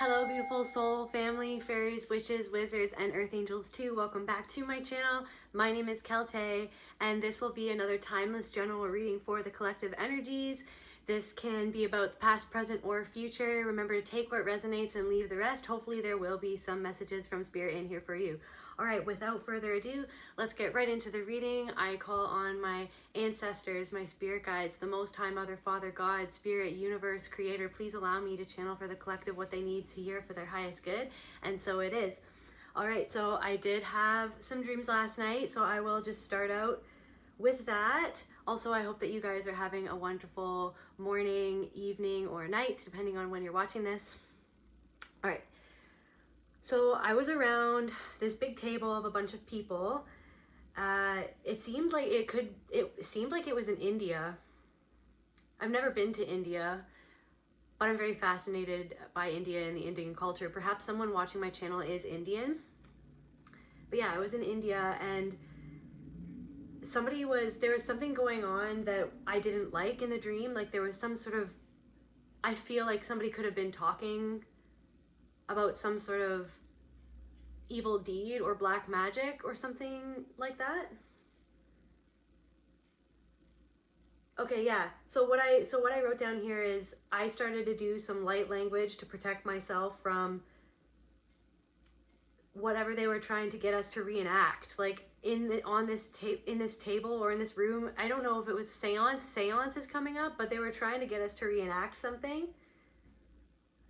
Hello beautiful soul family, fairies, witches, wizards, and earth angels too. Welcome back to my channel. My name is Celte, and this will be another timeless general reading for the collective energies. This can be about the past, present, or future. Remember to take what resonates and leave the rest. Hopefully there will be some messages from Spirit in here for you. All right, without further ado, let's get right into the reading. I call on my ancestors, my spirit guides, the Most High Mother, Father, God, Spirit, Universe, Creator. Please allow me to channel for the collective what they need to hear for their highest good. And so it is. All right, so I did have some dreams last night, so I will just start out with that. Also, I hope that you guys are having a wonderful morning, evening, or night, depending on when you're watching this. All right. So I was around this big table of a bunch of people. It seemed like it was in India. I've never been to India, but I'm very fascinated by India and the Indian culture. Perhaps someone watching my channel is Indian. But yeah, I was in India, and there was something going on that I didn't like in the dream. Like there was some sort of, I feel like somebody could have been talking about some sort of evil deed or black magic or something like that. Okay, yeah. So what I wrote down here is I started to do some light language to protect myself from whatever they were trying to get us to reenact. Like in this table or in this room, I don't know if it was a seance. Seance is coming up, but they were trying to get us to reenact something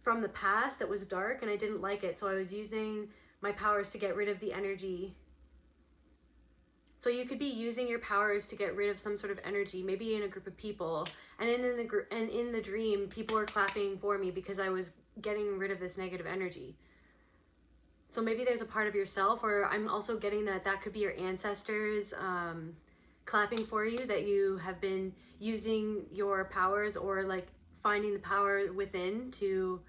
from the past that was dark, and I didn't like it. So I was using my powers to get rid of the energy. So you could be using your powers to get rid of some sort of energy, maybe in a group of people. And in the dream, people were clapping for me because I was getting rid of this negative energy. So maybe there's a part of yourself, or I'm also getting that could be your ancestors clapping for you, that you have been using your powers, or like finding the power within to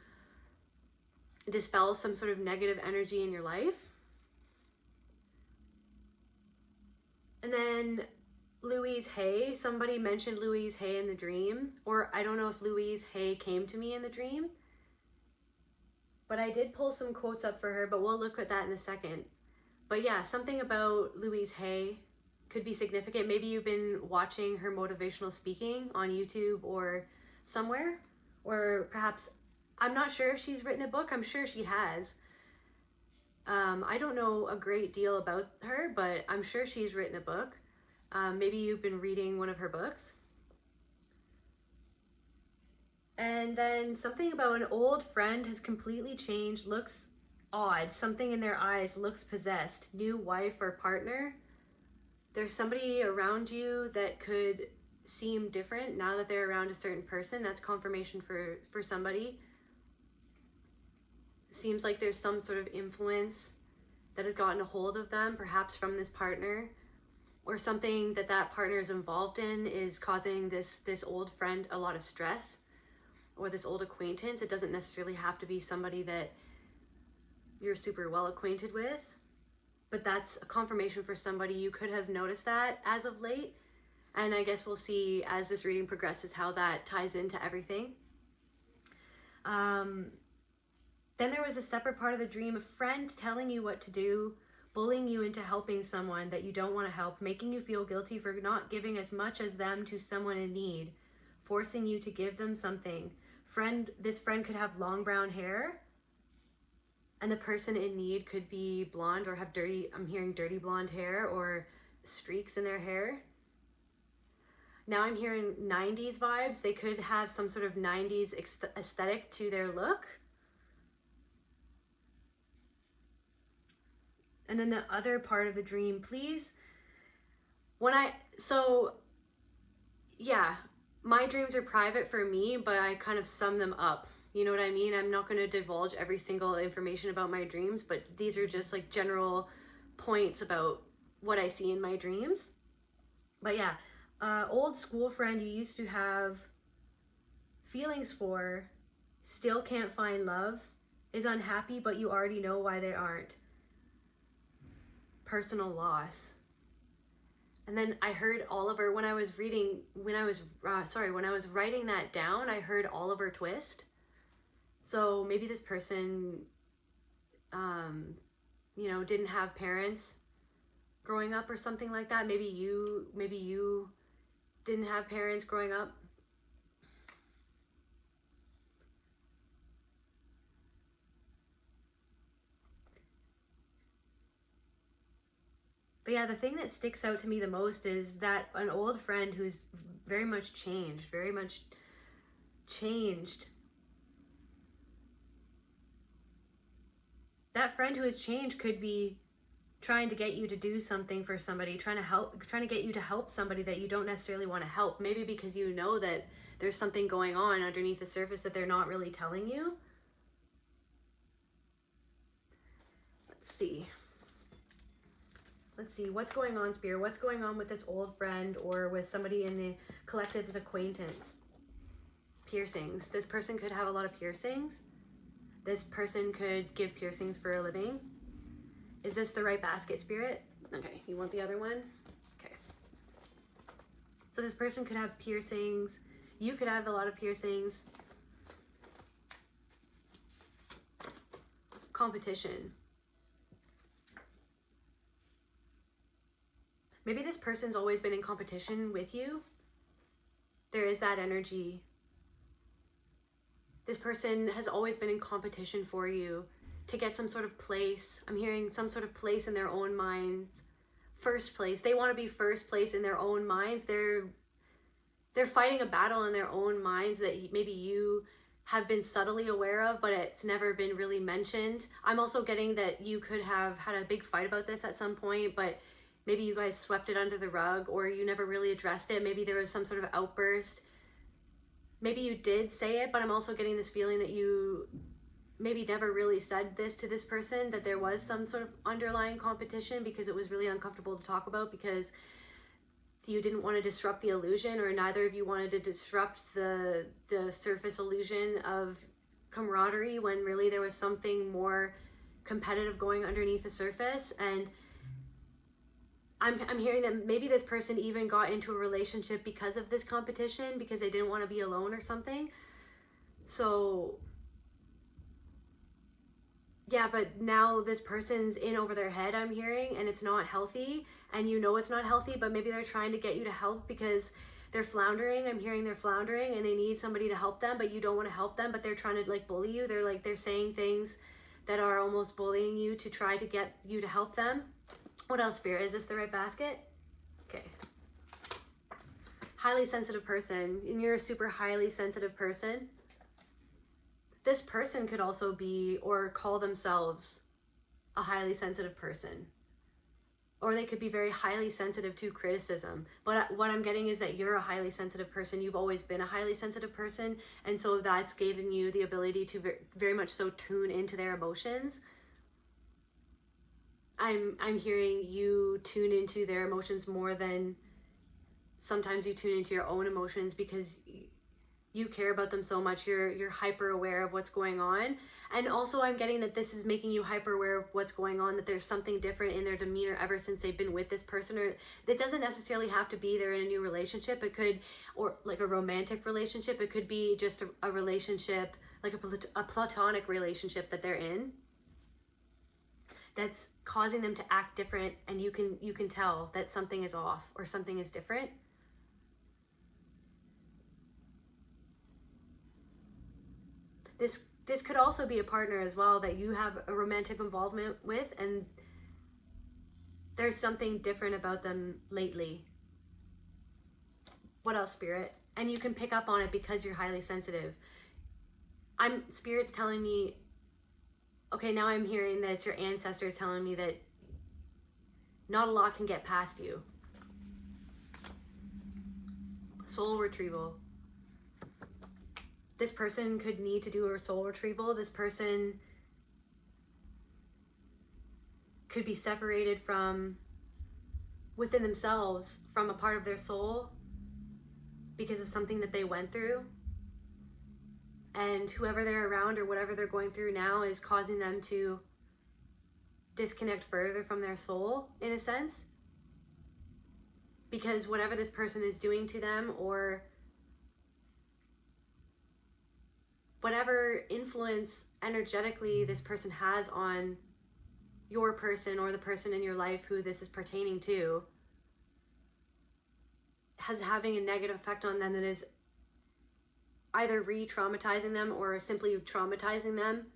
dispel some sort of negative energy in your life. And then Louise Hay, somebody mentioned Louise Hay in the dream, or I don't know if Louise Hay came to me in the dream, but I did pull some quotes up for her, but we'll look at that in a second. But yeah, something about Louise Hay could be significant. Maybe you've been watching her motivational speaking on YouTube or somewhere, or perhaps, I'm not sure if she's written a book. I'm sure she has. I don't know a great deal about her, but I'm sure she's written a book. Maybe you've been reading one of her books. And then something about an old friend has completely changed, looks odd. Something in their eyes looks possessed. New wife or partner. There's somebody around you that could seem different now that they're around a certain person. That's confirmation for somebody. Seems like there's some sort of influence that has gotten a hold of them, perhaps from this partner, or something that partner is involved in is causing this old friend a lot of stress, or this old acquaintance. It doesn't necessarily have to be somebody that you're super well acquainted with, but that's a confirmation for somebody. You could have noticed that as of late, and I guess we'll see as this reading progresses how that ties into everything. Then there was a separate part of the dream, a friend telling you what to do, bullying you into helping someone that you don't want to help, making you feel guilty for not giving as much as them to someone in need, forcing you to give them something. This friend could have long brown hair, and the person in need could be blonde or have I'm hearing dirty blonde hair or streaks in their hair. Now I'm hearing 90s vibes. They could have some sort of 90s aesthetic to their look. And then the other part of the dream, please, yeah, my dreams are private for me, but I kind of sum them up. You know what I mean? I'm not going to divulge every single information about my dreams, but these are just like general points about what I see in my dreams. But yeah, old school friend you used to have feelings for, still can't find love, is unhappy, but you already know why they aren't. Personal loss. And then I heard Oliver when I was writing that down. I heard Oliver Twist, So maybe this person, you know, didn't have parents growing up or something like that. Maybe you didn't have parents growing up. But yeah, the thing that sticks out to me the most is that an old friend who's very much changed. That friend who has changed could be trying to get you to do something for somebody, trying to get you to help somebody that you don't necessarily want to help. Maybe because you know that there's something going on underneath the surface that they're not really telling you. Let's see what's going on, Spirit. What's going on with this old friend or with somebody in the collective's acquaintance? Piercings. This person could have a lot of piercings. This person could give piercings for a living. Is this the right basket, Spirit? Okay, you want the other one? Okay. So this person could have piercings. You could have a lot of piercings. Competition. Maybe this person's always been in competition with you. There is that energy. This person has always been in competition for you to get some sort of place. I'm hearing some sort of place in their own minds. First place. They want to be first place in their own minds. They're fighting a battle in their own minds that maybe you have been subtly aware of, but it's never been really mentioned. I'm also getting that you could have had a big fight about this at some point, but maybe you guys swept it under the rug, or you never really addressed it. Maybe there was some sort of outburst. Maybe you did say it, but I'm also getting this feeling that you maybe never really said this to this person, that there was some sort of underlying competition because it was really uncomfortable to talk about, because you didn't want to disrupt the illusion, or neither of you wanted to disrupt the surface illusion of camaraderie, when really there was something more competitive going underneath the surface. And I'm hearing that maybe this person even got into a relationship because of this competition, because they didn't want to be alone or something. So yeah, but now this person's in over their head, I'm hearing, and it's not healthy, and you know it's not healthy, but maybe they're trying to get you to help because they're floundering. I'm hearing they're floundering and they need somebody to help them, but you don't want to help them, but they're trying to like bully you. They're saying things that are almost bullying you to try to get you to help them. What else, Spirit? Is this the right basket? Okay. Highly sensitive person, and you're a super highly sensitive person. This person could also be or call themselves a highly sensitive person. Or they could be very highly sensitive to criticism. But what I'm getting is that you're a highly sensitive person. You've always been a highly sensitive person. And so that's given you the ability to very much so tune into their emotions. I'm hearing you tune into their emotions more than sometimes you tune into your own emotions, because you care about them so much. You're hyper aware of what's going on. And also I'm getting that this is making you hyper aware of what's going on, that there's something different in their demeanor ever since they've been with this person. Or it doesn't necessarily have to be they're in a new relationship. It could, or like a romantic relationship. It could be just a relationship, like a platonic relationship that they're in, that's causing them to act different, and you can tell that something is off or something is different. This could also be a partner as well that you have a romantic involvement with, and there's something different about them lately. What else, Spirit? And you can pick up on it because you're highly sensitive. Spirit's telling me, okay, now I'm hearing that it's your ancestors telling me that not a lot can get past you. Soul retrieval. This person could need to do a soul retrieval. This person could be separated from within themselves, from a part of their soul, because of something that they went through. And whoever they're around or whatever they're going through now is causing them to disconnect further from their soul, in a sense. Because whatever this person is doing to them, or whatever influence energetically this person has on your person or the person in your life who this is pertaining to has having a negative effect on them that is either re-traumatizing them or simply traumatizing them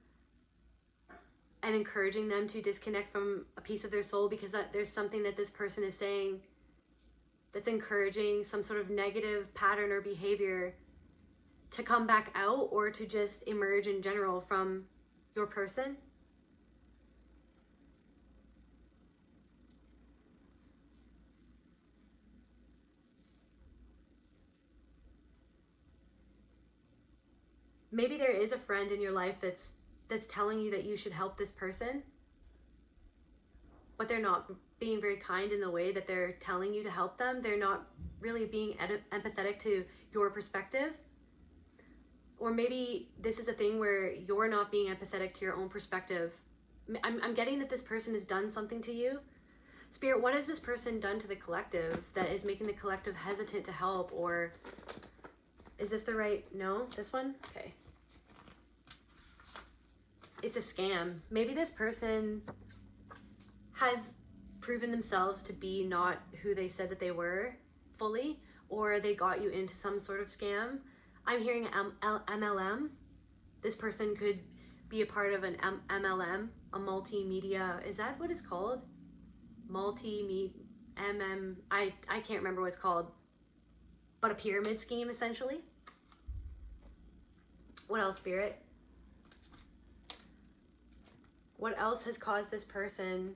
and encouraging them to disconnect from a piece of their soul because there's something that this person is saying that's encouraging some sort of negative pattern or behavior to come back out or to just emerge in general from your person. Maybe there is a friend in your life that's telling you that you should help this person, but they're not being very kind in the way that they're telling you to help them. They're not really being empathetic to your perspective. Or maybe this is a thing where you're not being empathetic to your own perspective. I'm getting that this person has done something to you. Spirit, what has this person done to the collective that is making the collective hesitant to help? Or is this the right? No, this one? Okay. It's a scam. Maybe this person has proven themselves to be not who they said that they were fully, or they got you into some sort of scam. I'm hearing MLM. This person could be a part of an MLM, a multimedia, is that what it's called? I can't remember what it's called, but a pyramid scheme essentially. What else, Spirit? What else has caused this person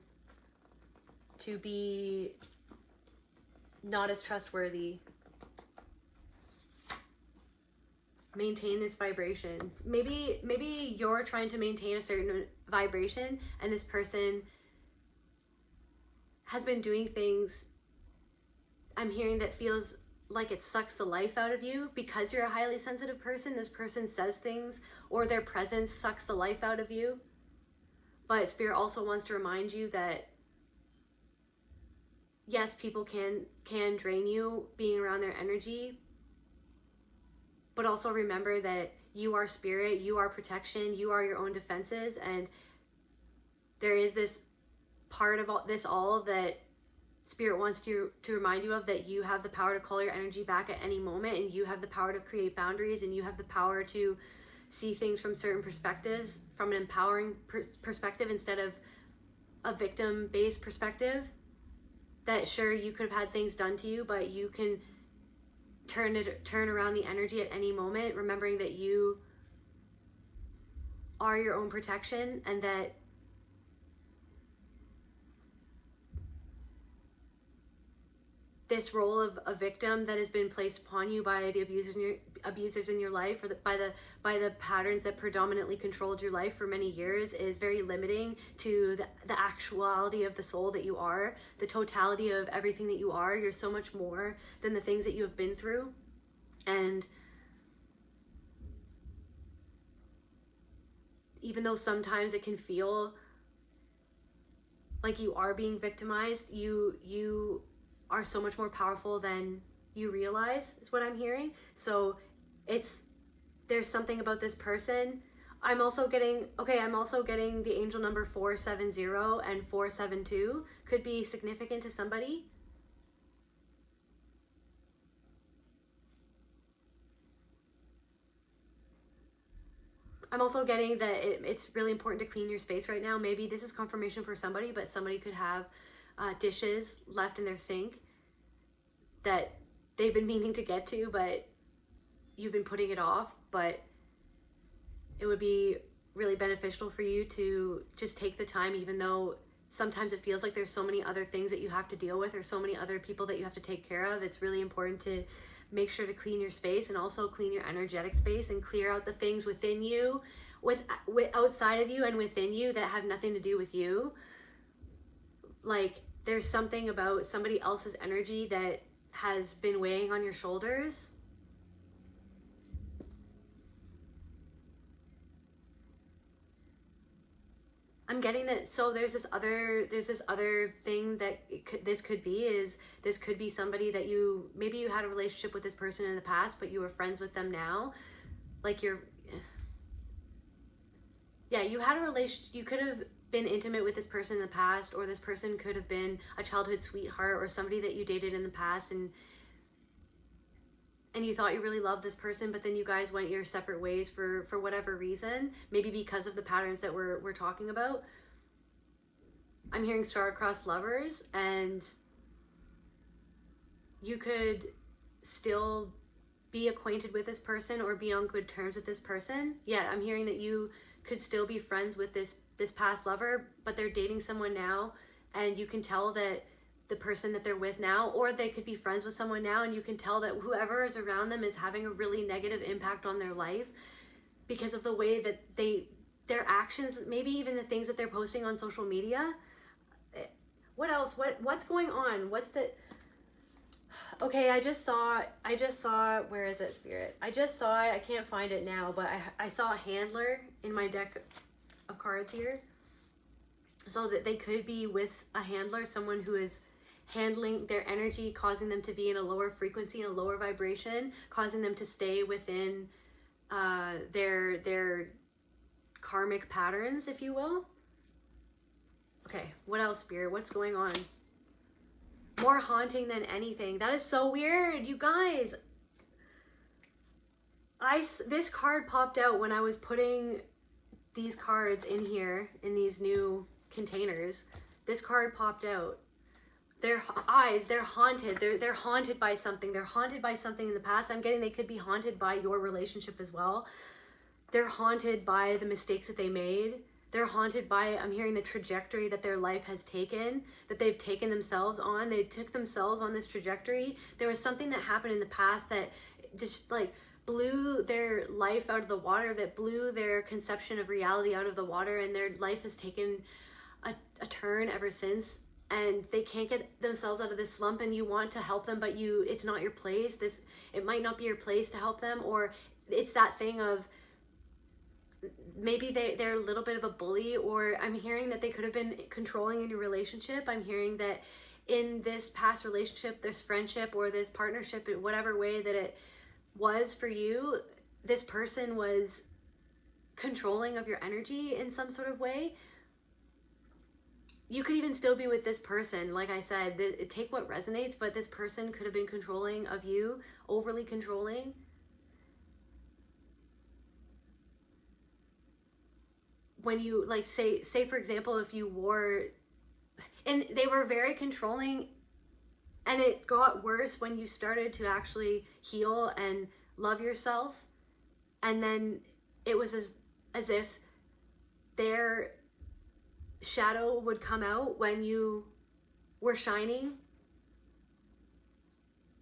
to be not as trustworthy? Maintain this vibration. Maybe you're trying to maintain a certain vibration and this person has been doing things, I'm hearing, that feels like it sucks the life out of you because you're a highly sensitive person. This person says things or their presence sucks the life out of you. But Spirit also wants to remind you that yes, people can drain you being around their energy, but also remember that you are spirit, you are protection, you are your own defenses, and there is this part of all that Spirit wants to remind you of, that you have the power to call your energy back at any moment, and you have the power to create boundaries, and you have the power to see things from certain perspectives, from an empowering perspective instead of a victim-based perspective. That sure, you could have had things done to you, but you can turn around the energy at any moment, remembering that you are your own protection, and that this role of a victim that has been placed upon you by the abusers in your life, or by the patterns that predominantly controlled your life for many years, is very limiting to the actuality of the soul that you are, the totality of everything that you are. You're so much more than the things that you have been through. And even though sometimes it can feel like you are being victimized, you are so much more powerful than you realize, is what I'm hearing. So there's something about this person. I'm also getting the angel number 470 and 472 could be significant to somebody. I'm also getting that it's really important to clean your space right now. Maybe this is confirmation for somebody, but somebody could have dishes left in their sink that they've been meaning to get to, but you've been putting it off. But it would be really beneficial for you to just take the time, even though sometimes it feels like there's so many other things that you have to deal with, or so many other people that you have to take care of. It's really important to make sure to clean your space, and also clean your energetic space, and clear out the things within you, with outside of you and within you, that have nothing to do with you. Like, there's something about somebody else's energy that has been weighing on your shoulders. I'm getting that. So there's this other thing that this could be somebody that maybe you had a relationship with this person in the past, but you were friends with them now. Like, yeah, you had a relationship, you could have been intimate with this person in the past, or this person could have been a childhood sweetheart or somebody that you dated in the past, and you thought you really loved this person, but then you guys went your separate ways for whatever reason, maybe because of the patterns that we're talking about. I'm hearing star-crossed lovers, and you could still be acquainted with this person or be on good terms with this person. Yeah, I'm hearing that you could still be friends with this past lover, but they're dating someone now, and you can tell that the person that they're with now, or they could be friends with someone now, and you can tell that whoever is around them is having a really negative impact on their life because of the way that their actions, maybe even the things that they're posting on social media. What else? What's going on? What's the... Okay, I just saw, where is it, Spirit? I just saw it, I can't find it now, but I saw a handler in my deck of cards here. So that they could be with a handler, someone who is handling their energy, causing them to be in a lower frequency, in a lower vibration, causing them to stay within their karmic patterns, if you will. Okay, what else, Spirit? What's going on? More haunting than anything. That is so weird, you guys. This card popped out when I was putting these cards in here, in these new containers. This card popped out. Their eyes, they're haunted. They're haunted by something. They're haunted by something in the past. I'm getting they could be haunted by your relationship as well. They're haunted by the mistakes that they made. They're haunted by, I'm hearing, the trajectory that their life has taken, that they've taken themselves on. They took themselves on this trajectory. There was something that happened in the past that just like blew their life out of the water, that blew their conception of reality out of the water, and their life has taken a turn ever since. And they can't get themselves out of this slump, and you want to help them, but it's not your place. It might not be your place to help them, or it's that thing of maybe they're a little bit of a bully, or I'm hearing that they could have been controlling in your relationship. I'm hearing that in this past relationship, this friendship or this partnership, in whatever way that it was for you, this person was controlling of your energy in some sort of way. You could even still be with this person. Like I said, take what resonates, but this person could have been controlling of you, overly controlling. When you, like, say for example, if you wore, and they were very controlling, and it got worse when you started to actually heal and love yourself, and then it was as if their shadow would come out when you were shining,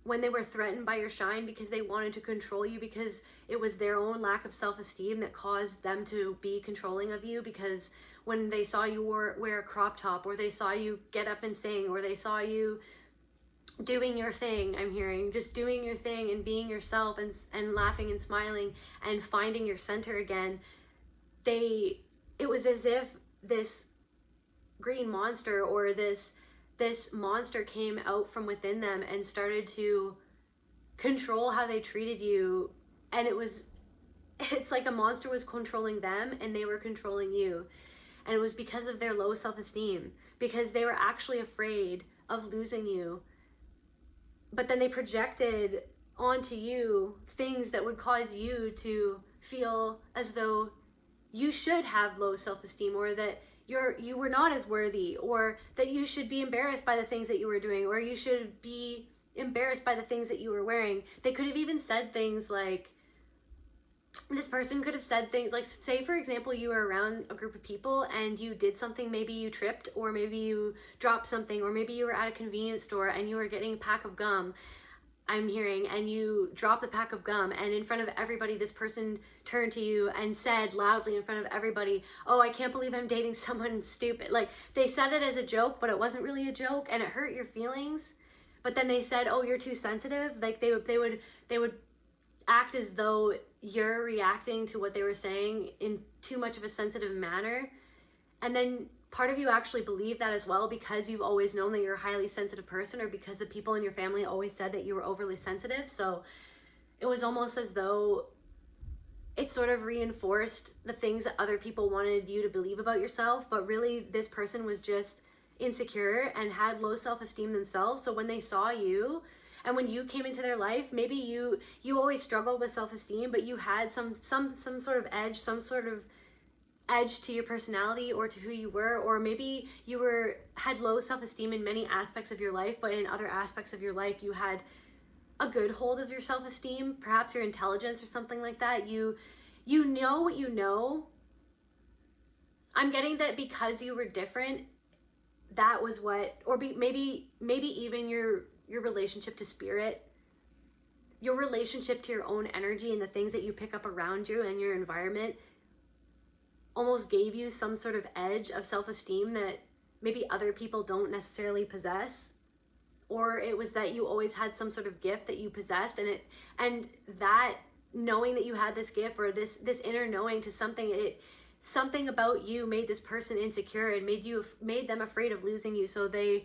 when they were threatened by your shine, because they wanted to control you, because it was their own lack of self-esteem that caused them to be controlling of you. Because when they saw you wear a crop top, or they saw you get up and sing, or they saw you doing your thing, I'm hearing just doing your thing and being yourself, and laughing and smiling and finding your center again, it was as if this green monster, or this monster, came out from within them and started to control how they treated you. And it's like a monster was controlling them and they were controlling you. And it was because of their low self-esteem, because they were actually afraid of losing you. But then they projected onto you things that would cause you to feel as though you should have low self-esteem, or that you were not as worthy, or that you should be embarrassed by the things that you were doing, or you should be embarrassed by the things that you were wearing. They could have even said things like, this person could have said things like, say for example, you were around a group of people and you did something, maybe you tripped, or maybe you dropped something, or maybe you were at a convenience store and you were getting a pack of gum, I'm hearing, and you drop the pack of gum, and in front of everybody, this person turned to you and said loudly in front of everybody, "Oh, I can't believe I'm dating someone stupid." Like, they said it as a joke, but it wasn't really a joke, and it hurt your feelings. But then they said, "Oh, you're too sensitive." Like, they would act as though you're reacting to what they were saying in too much of a sensitive manner. And then part of you actually believed that as well, because you've always known that you're a highly sensitive person, or because the people in your family always said that you were overly sensitive. So it was almost as though it sort of reinforced the things that other people wanted you to believe about yourself, but really this person was just insecure and had low self-esteem themselves. So when they saw you and when you came into their life, maybe you always struggled with self-esteem, but you had some sort of edge to your personality or to who you were, or maybe you had low self-esteem in many aspects of your life, but in other aspects of your life you had a good hold of your self-esteem, perhaps your intelligence or something like that. You know what you know. I'm getting that because you were different, that was what, or maybe even your relationship to spirit, your relationship to your own energy and the things that you pick up around you and your environment almost gave you some sort of edge of self-esteem that maybe other people don't necessarily possess. Or it was that you always had some sort of gift that you possessed, and that knowing that you had this gift, or this inner knowing to something about you made this person insecure and made them afraid of losing you, so they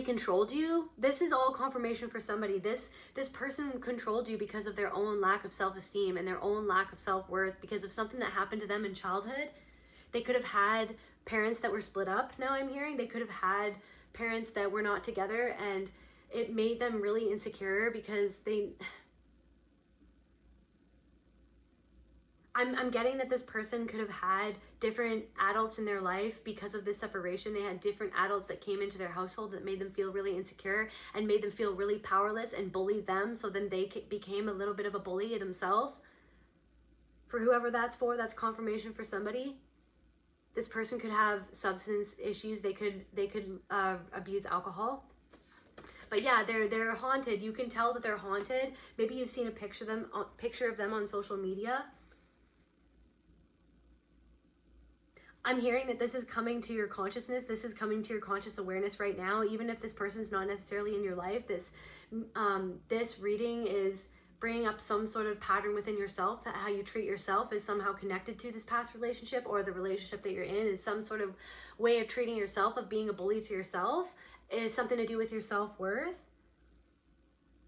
controlled you. This is all confirmation for somebody. This person controlled you because of their own lack of self-esteem and their own lack of self-worth, because of something that happened to them in childhood. They could have had parents that were split up, now I'm hearing. They could have had parents that were not together, and it made them really insecure because I'm getting that this person could have had different adults in their life because of this separation. They had different adults that came into their household that made them feel really insecure and made them feel really powerless and bullied them. So then they became a little bit of a bully themselves. For whoever that's for, that's confirmation for somebody. This person could have substance issues. They could abuse alcohol. But yeah, they're haunted. You can tell that they're haunted. Maybe you've seen a picture of them on social media. I'm hearing that this is coming to your consciousness. This is coming to your conscious awareness right now. Even if this person's not necessarily in your life, this reading is bringing up some sort of pattern within yourself, that how you treat yourself is somehow connected to this past relationship, or the relationship that you're in is some sort of way of treating yourself, of being a bully to yourself. It's something to do with your self-worth.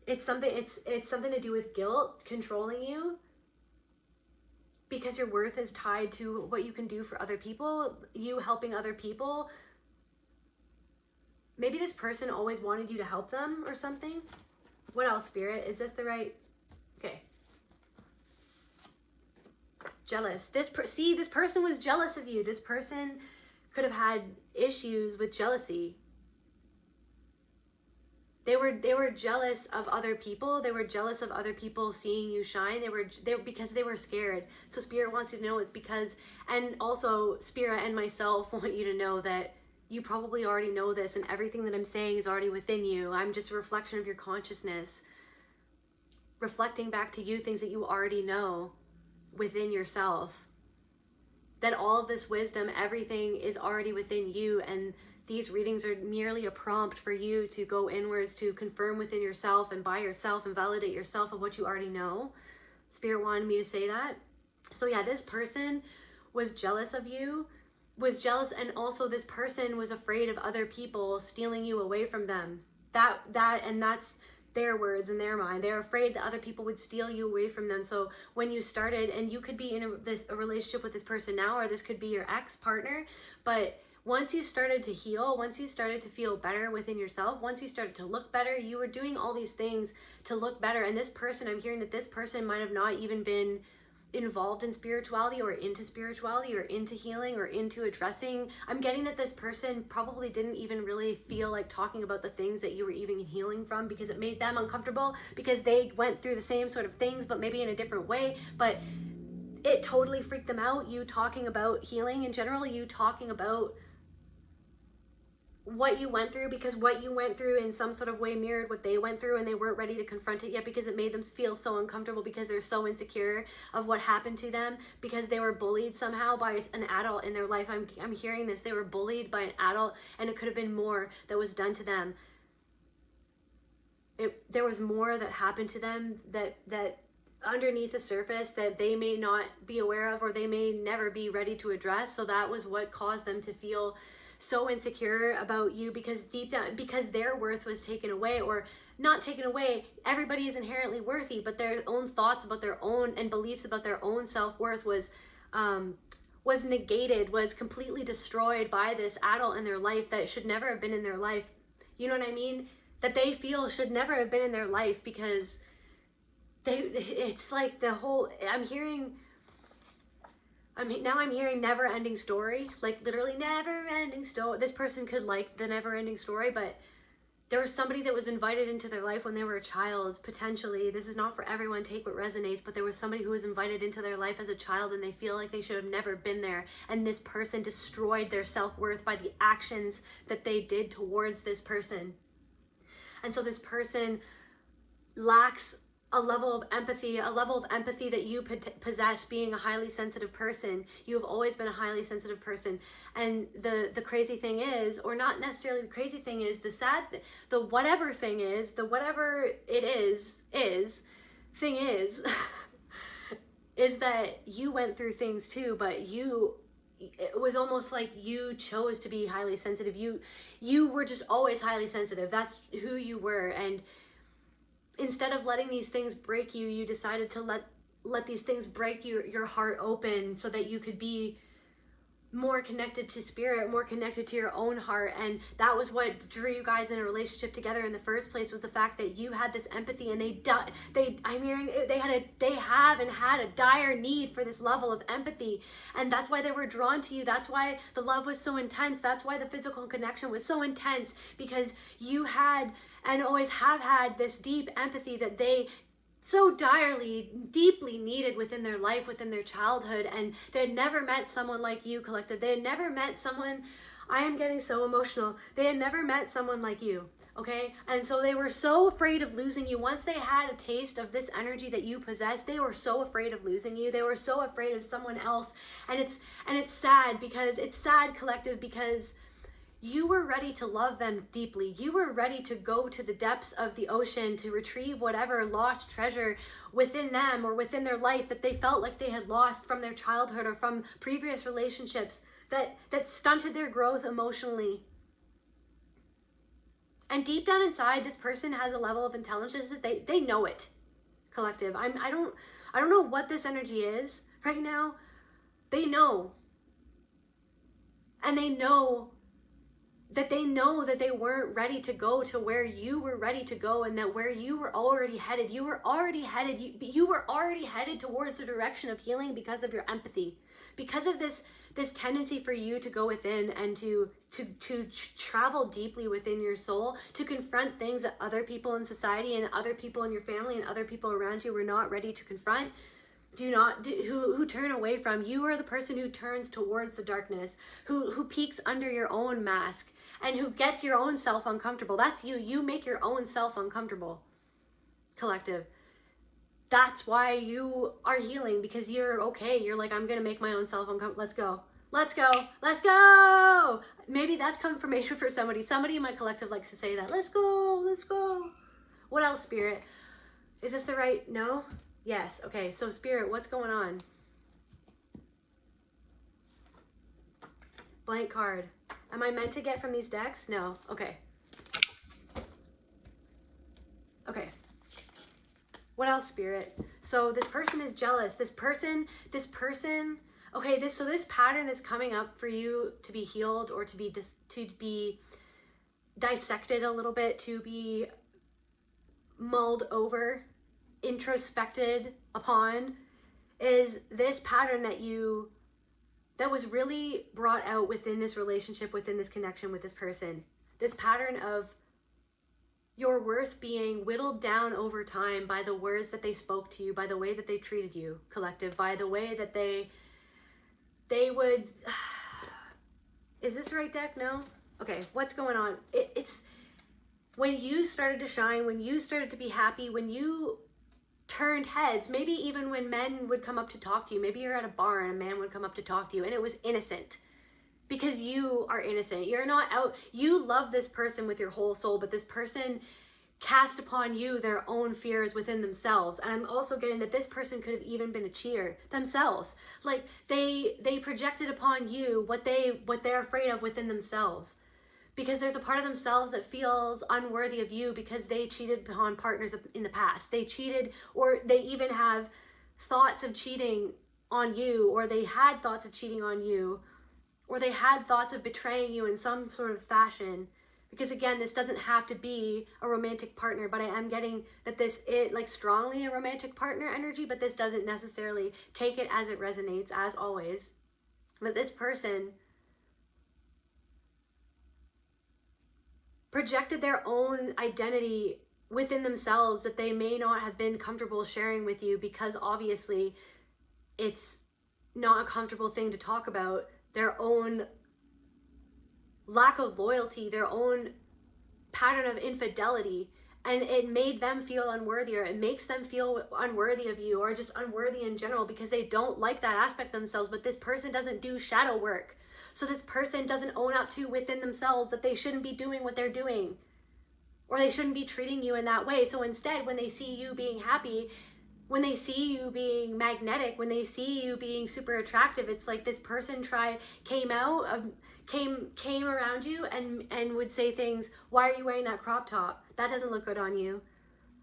It's something to do with guilt controlling you, because your worth is tied to what you can do for other people, you helping other people. Maybe this person always wanted you to help them or something. What else, Spirit? Is this the right? Okay. Jealous. This person was jealous of you. This person could have had issues with jealousy. They were jealous of other people. They were jealous of other people seeing you shine. Because they were scared. So Spirit wants you to know it's because, and also Spirit and myself want you to know that you probably already know this, and everything that I'm saying is already within you. I'm just a reflection of your consciousness, reflecting back to you things that you already know within yourself. That all of this wisdom, everything is already within you, and these readings are merely a prompt for you to go inwards, to confirm within yourself and by yourself and validate yourself of what you already know. Spirit wanted me to say that. So yeah, this person was jealous of you, and also this person was afraid of other people stealing you away from them. That's their words in their mind. They're afraid that other people would steal you away from them. So when you started, and you could be in a relationship with this person now, or this could be your ex-partner, but once you started to heal, once you started to feel better within yourself, once you started to look better, you were doing all these things to look better. And this person, I'm hearing that this person might have not even been involved in spirituality or into healing or into addressing. I'm getting that this person probably didn't even really feel like talking about the things that you were even healing from, because it made them uncomfortable, because they went through the same sort of things, but maybe in a different way. But it totally freaked them out, you talking about healing in general, you talking about what you went through, because what you went through in some sort of way mirrored what they went through, and they weren't ready to confront it yet because it made them feel so uncomfortable, because they're so insecure of what happened to them, because they were bullied somehow by an adult in their life. I'm hearing this. They were bullied by an adult, and it could have been more that was done to them. There was more that happened to them that underneath the surface that they may not be aware of, or they may never be ready to address. So that was what caused them to feel so insecure about you because deep down, because their worth was taken away, or not taken away. Everybody is inherently worthy, but their own thoughts about their own and beliefs about their own self-worth was negated, was completely destroyed by this adult in their life that should never have been in their life. You know what I mean? That they feel should never have been in their life, because it's like the whole, I'm hearing never ending story, like literally never ending story. This person could like the never ending story, but there was somebody that was invited into their life when they were a child, potentially. This is not for everyone, take what resonates, but there was somebody who was invited into their life as a child and they feel like they should have never been there. And this person destroyed their self-worth by the actions that they did towards this person. And so this person lacks a level of empathy that you possess, being a highly sensitive person. You have always been a highly sensitive person. And the crazy thing is, or not necessarily the crazy thing is, the whatever thing is, the whatever it is is that you went through things too, but it was almost like you chose to be highly sensitive. You were just always highly sensitive. That's who you were. And instead of letting these things break you, you decided to let these things break your heart open so that you could be more connected to spirit, more connected to your own heart. And that was what drew you guys in a relationship together in the first place, was the fact that you had this empathy, and they have and had a dire need for this level of empathy. And that's why they were drawn to you. That's why the love was so intense. That's why the physical connection was so intense, because you had and always have had this deep empathy that they so deeply needed within their life, within their childhood. And they had never met someone like you, collective. They had never met someone, I am getting so emotional. They had never met someone like you, okay? And so they were so afraid of losing you. Once they had a taste of this energy that you possess, they were so afraid of losing you. They were so afraid of someone else. And it's sad, collective, because you were ready to love them deeply. You were ready to go to the depths of the ocean to retrieve whatever lost treasure within them or within their life that they felt like they had lost from their childhood or from previous relationships that stunted their growth emotionally. And deep down inside, this person has a level of intelligence that they know it, collective. I don't know what this energy is right now. They know. And they know that they weren't ready to go to where you were ready to go, and that where you were already headed, you were already headed towards the direction of healing because of your empathy, because of this tendency for you to go within and to travel deeply within your soul, to confront things that other people in society and other people in your family and other people around you were not ready to confront. Who turn away from. You are the person who turns towards the darkness, who peeks under your own mask, and who gets your own self uncomfortable. That's you. You make your own self uncomfortable, collective. That's why you are healing, because you're okay. You're like, I'm gonna make my own self uncomfortable. Let's go. Maybe that's confirmation for somebody. Somebody in my collective likes to say that. Let's go. What else, Spirit? Is this the right? No? Yes. Okay. So Spirit, what's going on? Blank card. Am I meant to get from these decks? No. Okay. Okay. What else, Spirit? So this person is jealous. This person. Okay. This pattern is coming up for you to be healed, or to be dissected a little bit, to be mulled over, introspected upon, is this pattern that was really brought out within this relationship, within this connection with this person. This pattern of your worth being whittled down over time by the words that they spoke to you, by the way that they treated you, collective, by the way that they would, is this the right deck? No? Okay, what's going on? It's when you started to shine, when you started to be happy, when you turned heads, maybe even when men would come up to talk to you. Maybe you're at a bar and a man would come up to talk to you, and it was innocent, because you are innocent. You're not out, you love this person with your whole soul, but this person cast upon you their own fears within themselves. And I'm also getting that this person could have even been a cheater themselves. Like they projected upon you what they're afraid of within themselves. Because there's a part of themselves that feels unworthy of you because they cheated upon partners in the past. They cheated, or they even have thoughts of cheating on you, or they had thoughts of cheating on you, or they had thoughts of betraying you in some sort of fashion. Because again, this doesn't have to be a romantic partner, but I am getting that this is like strongly a romantic partner energy, but this doesn't necessarily. Take it as it resonates, as always. But this person projected their own identity within themselves that they may not have been comfortable sharing with you, because obviously it's not a comfortable thing to talk about. Their own lack of loyalty, their own pattern of infidelity, and it made them feel unworthy, or it makes them feel unworthy of you, or just unworthy in general because they don't like that aspect of themselves. But this person doesn't do shadow work. So this person doesn't own up to within themselves that they shouldn't be doing what they're doing, or they shouldn't be treating you in that way. So instead, when they see you being happy, when they see you being magnetic, when they see you being super attractive, it's like this person came around you and would say things, why are you wearing that crop top? That doesn't look good on you.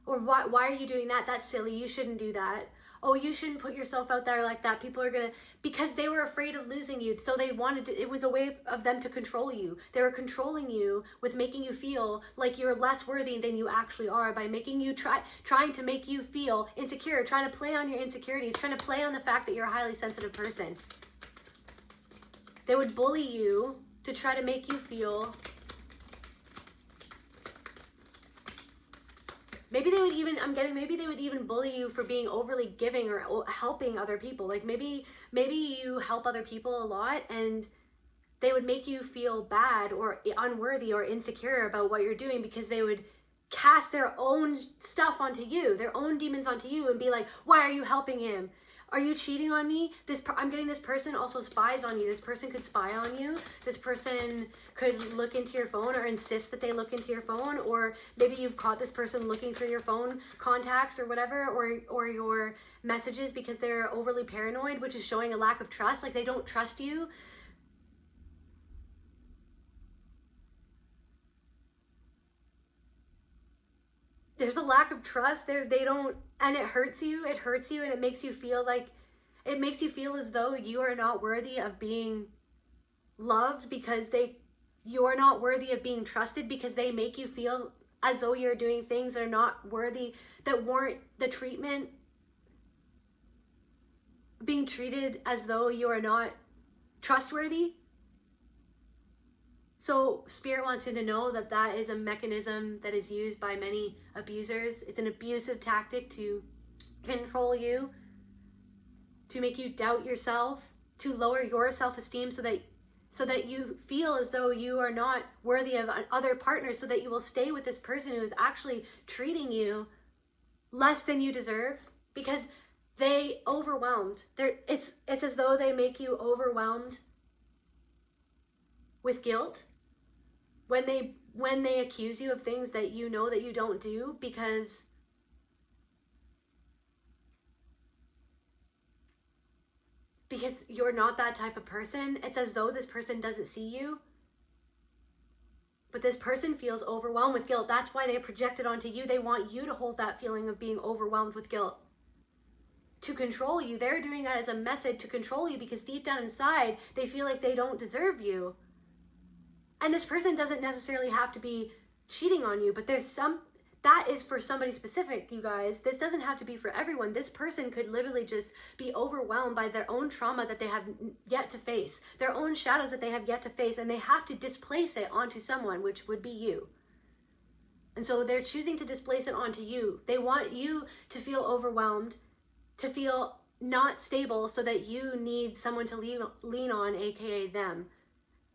Or why are you doing that? That's silly. You shouldn't do that. Oh, you shouldn't put yourself out there like that. People are gonna, because they were afraid of losing you. So they wanted to, it was a way of them to control you. They were controlling you with making you feel like you're less worthy than you actually are, by making you trying to make you feel insecure, trying to play on your insecurities, trying to play on the fact that you're a highly sensitive person. They would bully you to try to make you feel. Maybe they would even bully you for being overly giving or helping other people. Like maybe you help other people a lot, and they would make you feel bad or unworthy or insecure about what you're doing, because they would cast their own stuff onto you, their own demons onto you, and be like, why are you helping him? Are you cheating on me? I'm getting this person also spies on you. This person could spy on you. This person could look into your phone or insist that they look into your phone, or maybe you've caught this person looking through your phone contacts or whatever, or your messages, because they're overly paranoid, which is showing a lack of trust. Like they don't trust you. There's a lack of trust there. They don't, and it hurts you, and it makes you feel as though you are not worthy of being loved, because you are not worthy of being trusted, because they make you feel as though you're doing things that are not worthy, that warrant the treatment, being treated as though you are not trustworthy. So Spirit wants you to know that that is a mechanism that is used by many abusers. It's an abusive tactic to control you, to make you doubt yourself, to lower your self-esteem so that you feel as though you are not worthy of other partners, so that you will stay with this person who is actually treating you less than you deserve, because they overwhelmed. It's as though they make you overwhelmed with guilt when they accuse you of things that you know that you don't do, because you're not that type of person. It's as though this person doesn't see you, but this person feels overwhelmed with guilt. That's why they project it onto you. They want you to hold that feeling of being overwhelmed with guilt, to control you. They're doing that as a method to control you, because deep down inside they feel like they don't deserve you. And this person doesn't necessarily have to be cheating on you, but that is for somebody specific, you guys. This doesn't have to be for everyone. This person could literally just be overwhelmed by their own trauma that they have yet to face, their own shadows that they have yet to face, and they have to displace it onto someone, which would be you. And so they're choosing to displace it onto you. They want you to feel overwhelmed, to feel not stable, so that you need someone to lean on, aka them.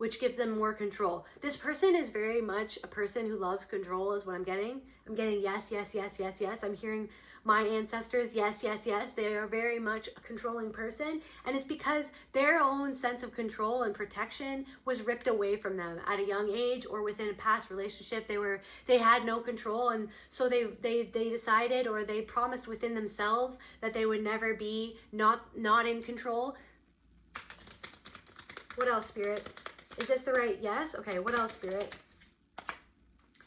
which gives them more control. This person is very much a person who loves control is what I'm getting. I'm getting yes, yes, yes, yes, yes. I'm hearing my ancestors, yes, yes, yes. They are very much a controlling person. And it's because their own sense of control and protection was ripped away from them at a young age or within a past relationship. They had no control. And so they decided, or they promised within themselves that they would never be not in control. What else, Spirit? Is this the right yes? Okay, what else, Spirit?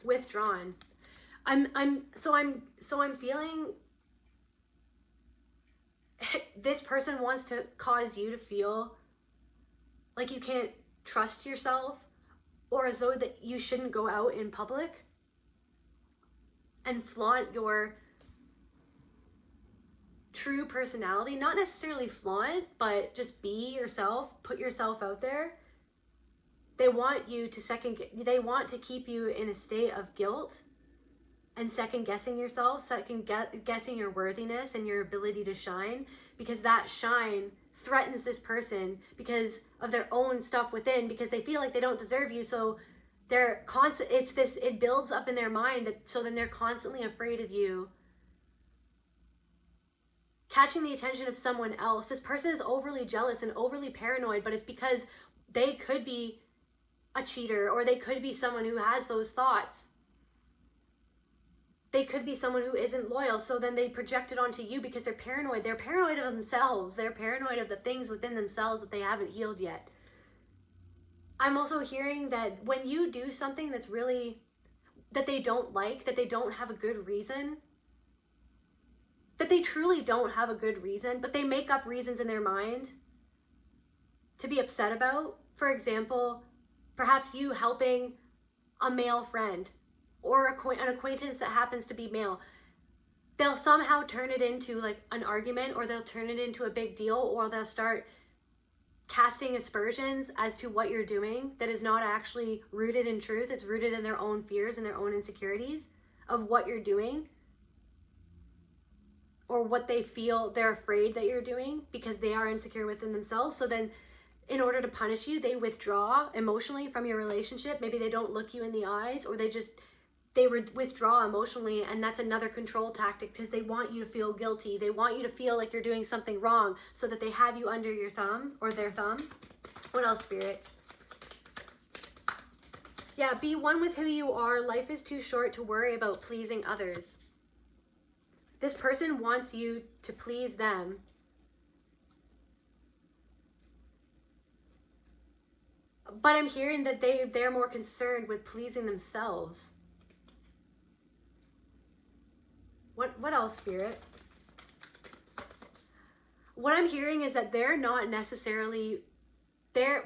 Withdrawn. I'm feeling this person wants to cause you to feel like you can't trust yourself, or as though that you shouldn't go out in public and flaunt your true personality. Not necessarily flaunt, but just be yourself, put yourself out there. They want you to they want to keep you in a state of guilt and second guessing yourself, guessing your worthiness and your ability to shine, because that shine threatens this person because of their own stuff within, because they feel like they don't deserve you. So they're it builds up in their mind that, so then they're constantly afraid of you catching the attention of someone else. This person is overly jealous and overly paranoid, but it's because they could be a cheater, or they could be someone who has those thoughts. They could be someone who isn't loyal, so then they project it onto you because they're paranoid. They're paranoid of themselves. They're paranoid of the things within themselves that they haven't healed yet. I'm also hearing that when you do something that's really, that they don't like, that they don't have a good reason, that they truly don't have a good reason, but they make up reasons in their mind to be upset about. For example, perhaps you helping a male friend or an acquaintance that happens to be male. They'll somehow turn it into like an argument, or they'll turn it into a big deal, or they'll start casting aspersions as to what you're doing that is not actually rooted in truth. It's rooted in their own fears and their own insecurities of what you're doing, or what they feel they're afraid that you're doing because they are insecure within themselves. So then in order to punish you, they withdraw emotionally from your relationship. Maybe they don't look you in the eyes, or they withdraw emotionally, and that's another control tactic because they want you to feel guilty. They want you to feel like you're doing something wrong so that they have you under your thumb, or their thumb. What else, Spirit? Yeah, be one with who you are. Life is too short to worry about pleasing others. This person wants you to please them. But I'm hearing that they're more concerned with pleasing themselves. What else, Spirit? What I'm hearing is that they're not necessarily there.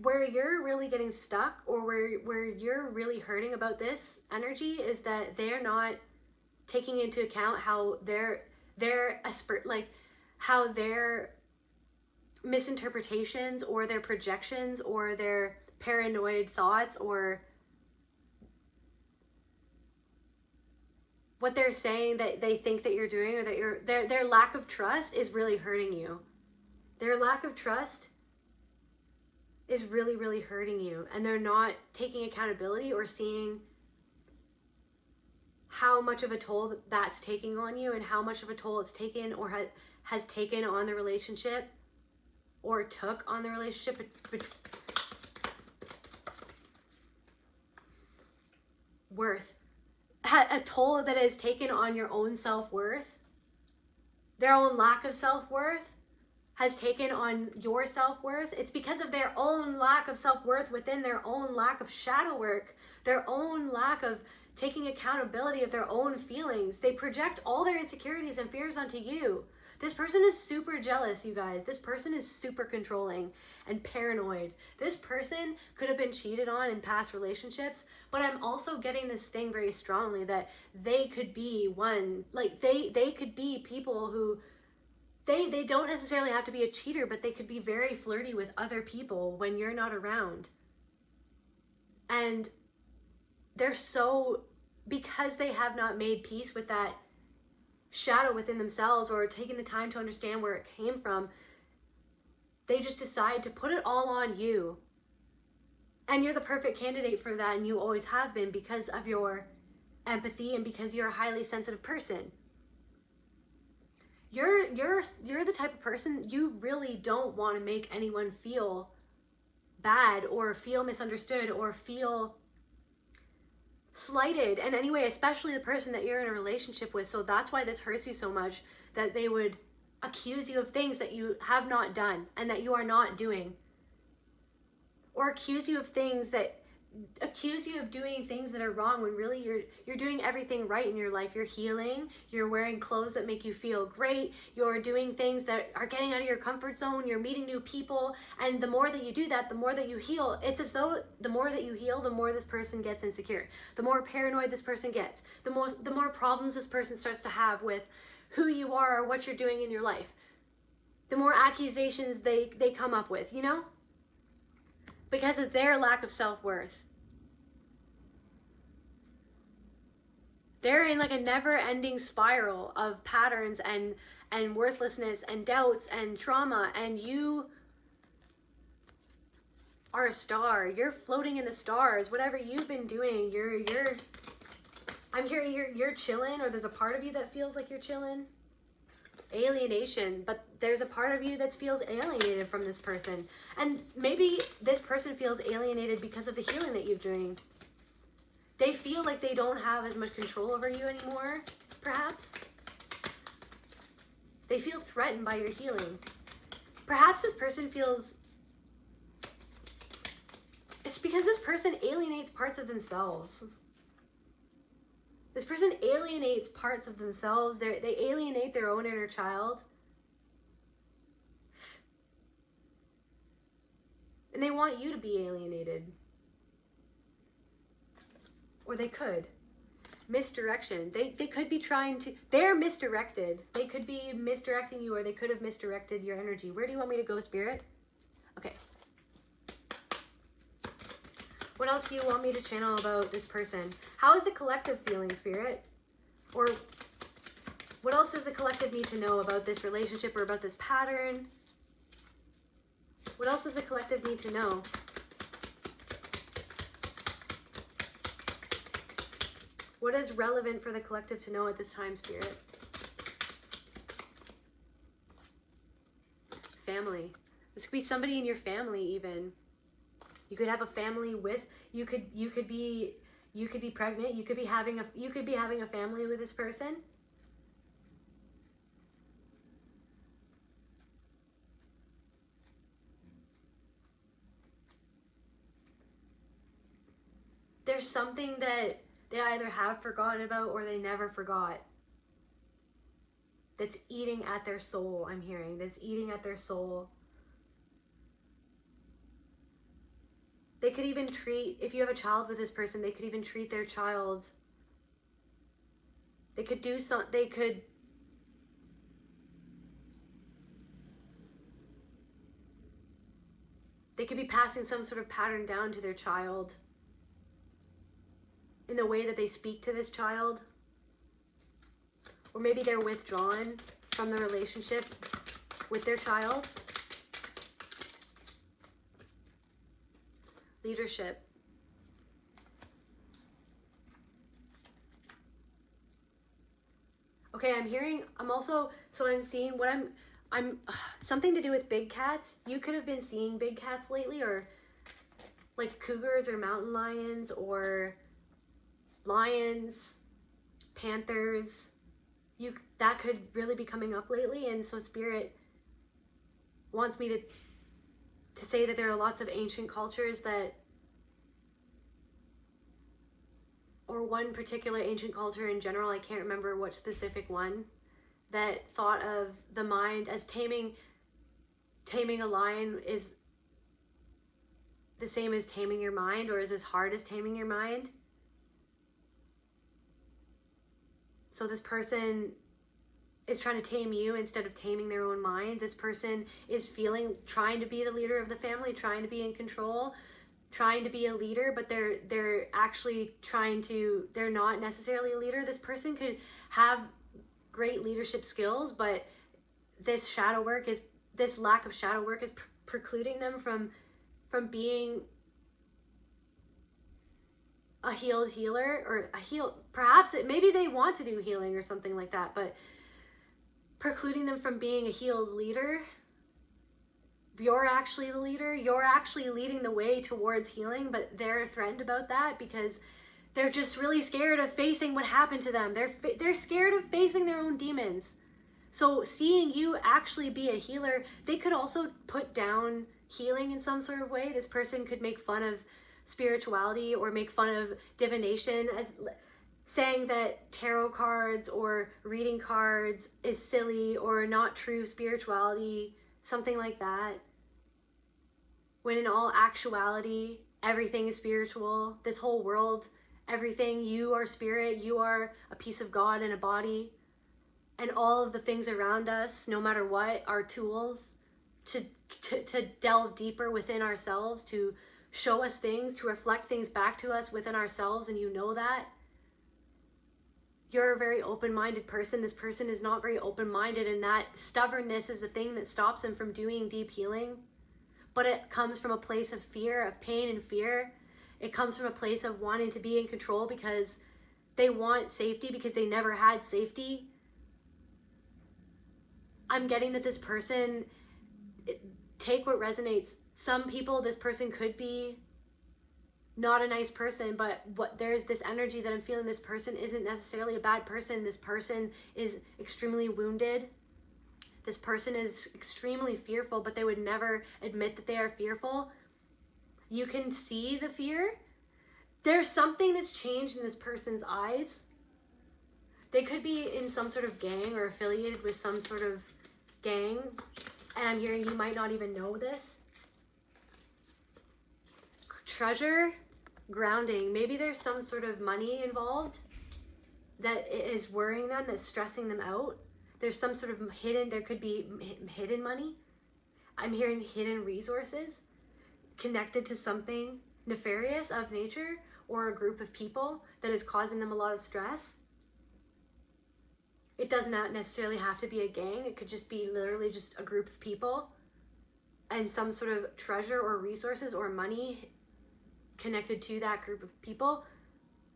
Where you're really getting stuck, or where you're really hurting about this energy, is that they're not taking into account how their misinterpretations, or their projections, or their paranoid thoughts, or what they're saying that they think that you're doing, or that their lack of trust is really hurting you. Their lack of trust is really, really hurting you, and they're not taking accountability or seeing how much of a toll that's taking on you, and how much of a toll it's taken, or has taken on the relationship, or took on the relationship. Worth. A toll that is taken on your own self-worth. Their own lack of self-worth has taken on your self-worth. It's because of their own lack of self-worth within their own lack of shadow work, their own lack of taking accountability of their own feelings. They project all their insecurities and fears onto you. This person is super jealous, you guys. This person is super controlling and paranoid. This person could have been cheated on in past relationships, but I'm also getting this thing very strongly that they could be one, like they could be people who, they don't necessarily have to be a cheater, but they could be very flirty with other people when you're not around. And they're so, because they have not made peace with that shadow within themselves, or taking the time to understand where it came from, they just decide to put it all on you. And you're the perfect candidate for that, and you always have been because of your empathy and because you're a highly sensitive person. You're the type of person, you really don't want to make anyone feel bad or feel misunderstood or feel slighted in any way, especially the person that you're in a relationship with. So that's why this hurts you so much, that they would accuse you of things that you have not done and that you are not doing, or accuse you of doing things that are wrong when really you're doing everything right in your life. You're healing, you're wearing clothes that make you feel great, you're doing things that are getting out of your comfort zone, you're meeting new people, and the more that you do that, the more that you heal. It's as though the more that you heal, the more this person gets insecure, the more paranoid this person gets, the more problems this person starts to have with who you are or what you're doing in your life, the more accusations they come up with, you know? Because of their lack of self-worth. They're in like a never-ending spiral of patterns and worthlessness and doubts and trauma, and you are a star. You're floating in the stars. Whatever you've been doing, I'm hearing you're chilling, or there's a part of you that feels like you're chilling. Alienation, but there's a part of you that feels alienated from this person, and maybe this person feels alienated because of the healing that you're doing. They feel like they don't have as much control over you anymore, perhaps. They feel threatened by your healing. Perhaps this person feels, it's because this person alienates parts of themselves. This person alienates parts of themselves. They alienate their own inner child. And they want you to be alienated. Or they could. Misdirection. They could be trying to, they're misdirected. They could be misdirecting you, or they could have misdirected your energy. Where do you want me to go, Spirit? Okay. What else do you want me to channel about this person? How is the collective feeling, Spirit? Or what else does the collective need to know about this relationship or about this pattern? What else does the collective need to know? What is relevant for the collective to know at this time, Spirit? Family. This could be somebody in your family even. You could have a family with, you could be pregnant, you could be having a family with this person. There's something that they either have forgotten about or they never forgot. That's eating at their soul, I'm hearing. That's eating at their soul. They could even treat, if you have a child with this person, they could even treat their child. They could do some, they could be passing some sort of pattern down to their child in the way that they speak to this child. Or maybe they're withdrawn from the relationship with their child. Leadership. Okay, I'm seeing what I'm something to do with big cats. You could have been seeing big cats lately, or like cougars or mountain lions or lions, panthers. That could really be coming up lately, and so Spirit wants me to say that there are lots of ancient cultures that, or one particular ancient culture in general, I can't remember which specific one, that thought of the mind as taming a lion is the same as taming your mind, or is as hard as taming your mind. So this person is trying to tame you instead of taming their own mind. This person is trying to be the leader of the family, trying to be in control, trying to be a leader, but they're actually they're not necessarily a leader. This person could have great leadership skills, but this lack of shadow work is precluding them from being a healed healer or perhaps maybe they want to do healing or something like that, but precluding them from being a healed leader. You're actually the leader. You're actually leading the way towards healing, but they're threatened about that because they're just really scared of facing what happened to them. They're scared of facing their own demons. So seeing you actually be a healer, they could also put down healing in some sort of way. This person could make fun of spirituality or make fun of divination, as saying that tarot cards or reading cards is silly or not true spirituality, something like that. When in all actuality, everything is spiritual. This whole world, everything, you are spirit, you are a piece of God in a body. And all of the things around us, no matter what, are tools to delve deeper within ourselves, to show us things, to reflect things back to us within ourselves, and you know that. You're a very open-minded person. This person is not very open-minded, and that stubbornness is the thing that stops them from doing deep healing. But it comes from a place of fear, of pain and fear. It comes from a place of wanting to be in control because they want safety, because they never had safety. I'm getting that this person, take what resonates. Some people, this person could be not a nice person, but there's this energy that I'm feeling. This person isn't necessarily a bad person. This person is extremely wounded. This person is extremely fearful, but they would never admit that they are fearful. You can see the fear. There's something that's changed in this person's eyes. They could be in some sort of gang or affiliated with some sort of gang, and I'm hearing you might not even know this. Treasure, grounding. Maybe there's some sort of money involved that is worrying them, that's stressing them out. There's some sort of there could be hidden money. I'm hearing hidden resources connected to something nefarious of nature or a group of people that is causing them a lot of stress. It does not necessarily have to be a gang. It could just be literally just a group of people and some sort of treasure or resources or money connected to that group of people.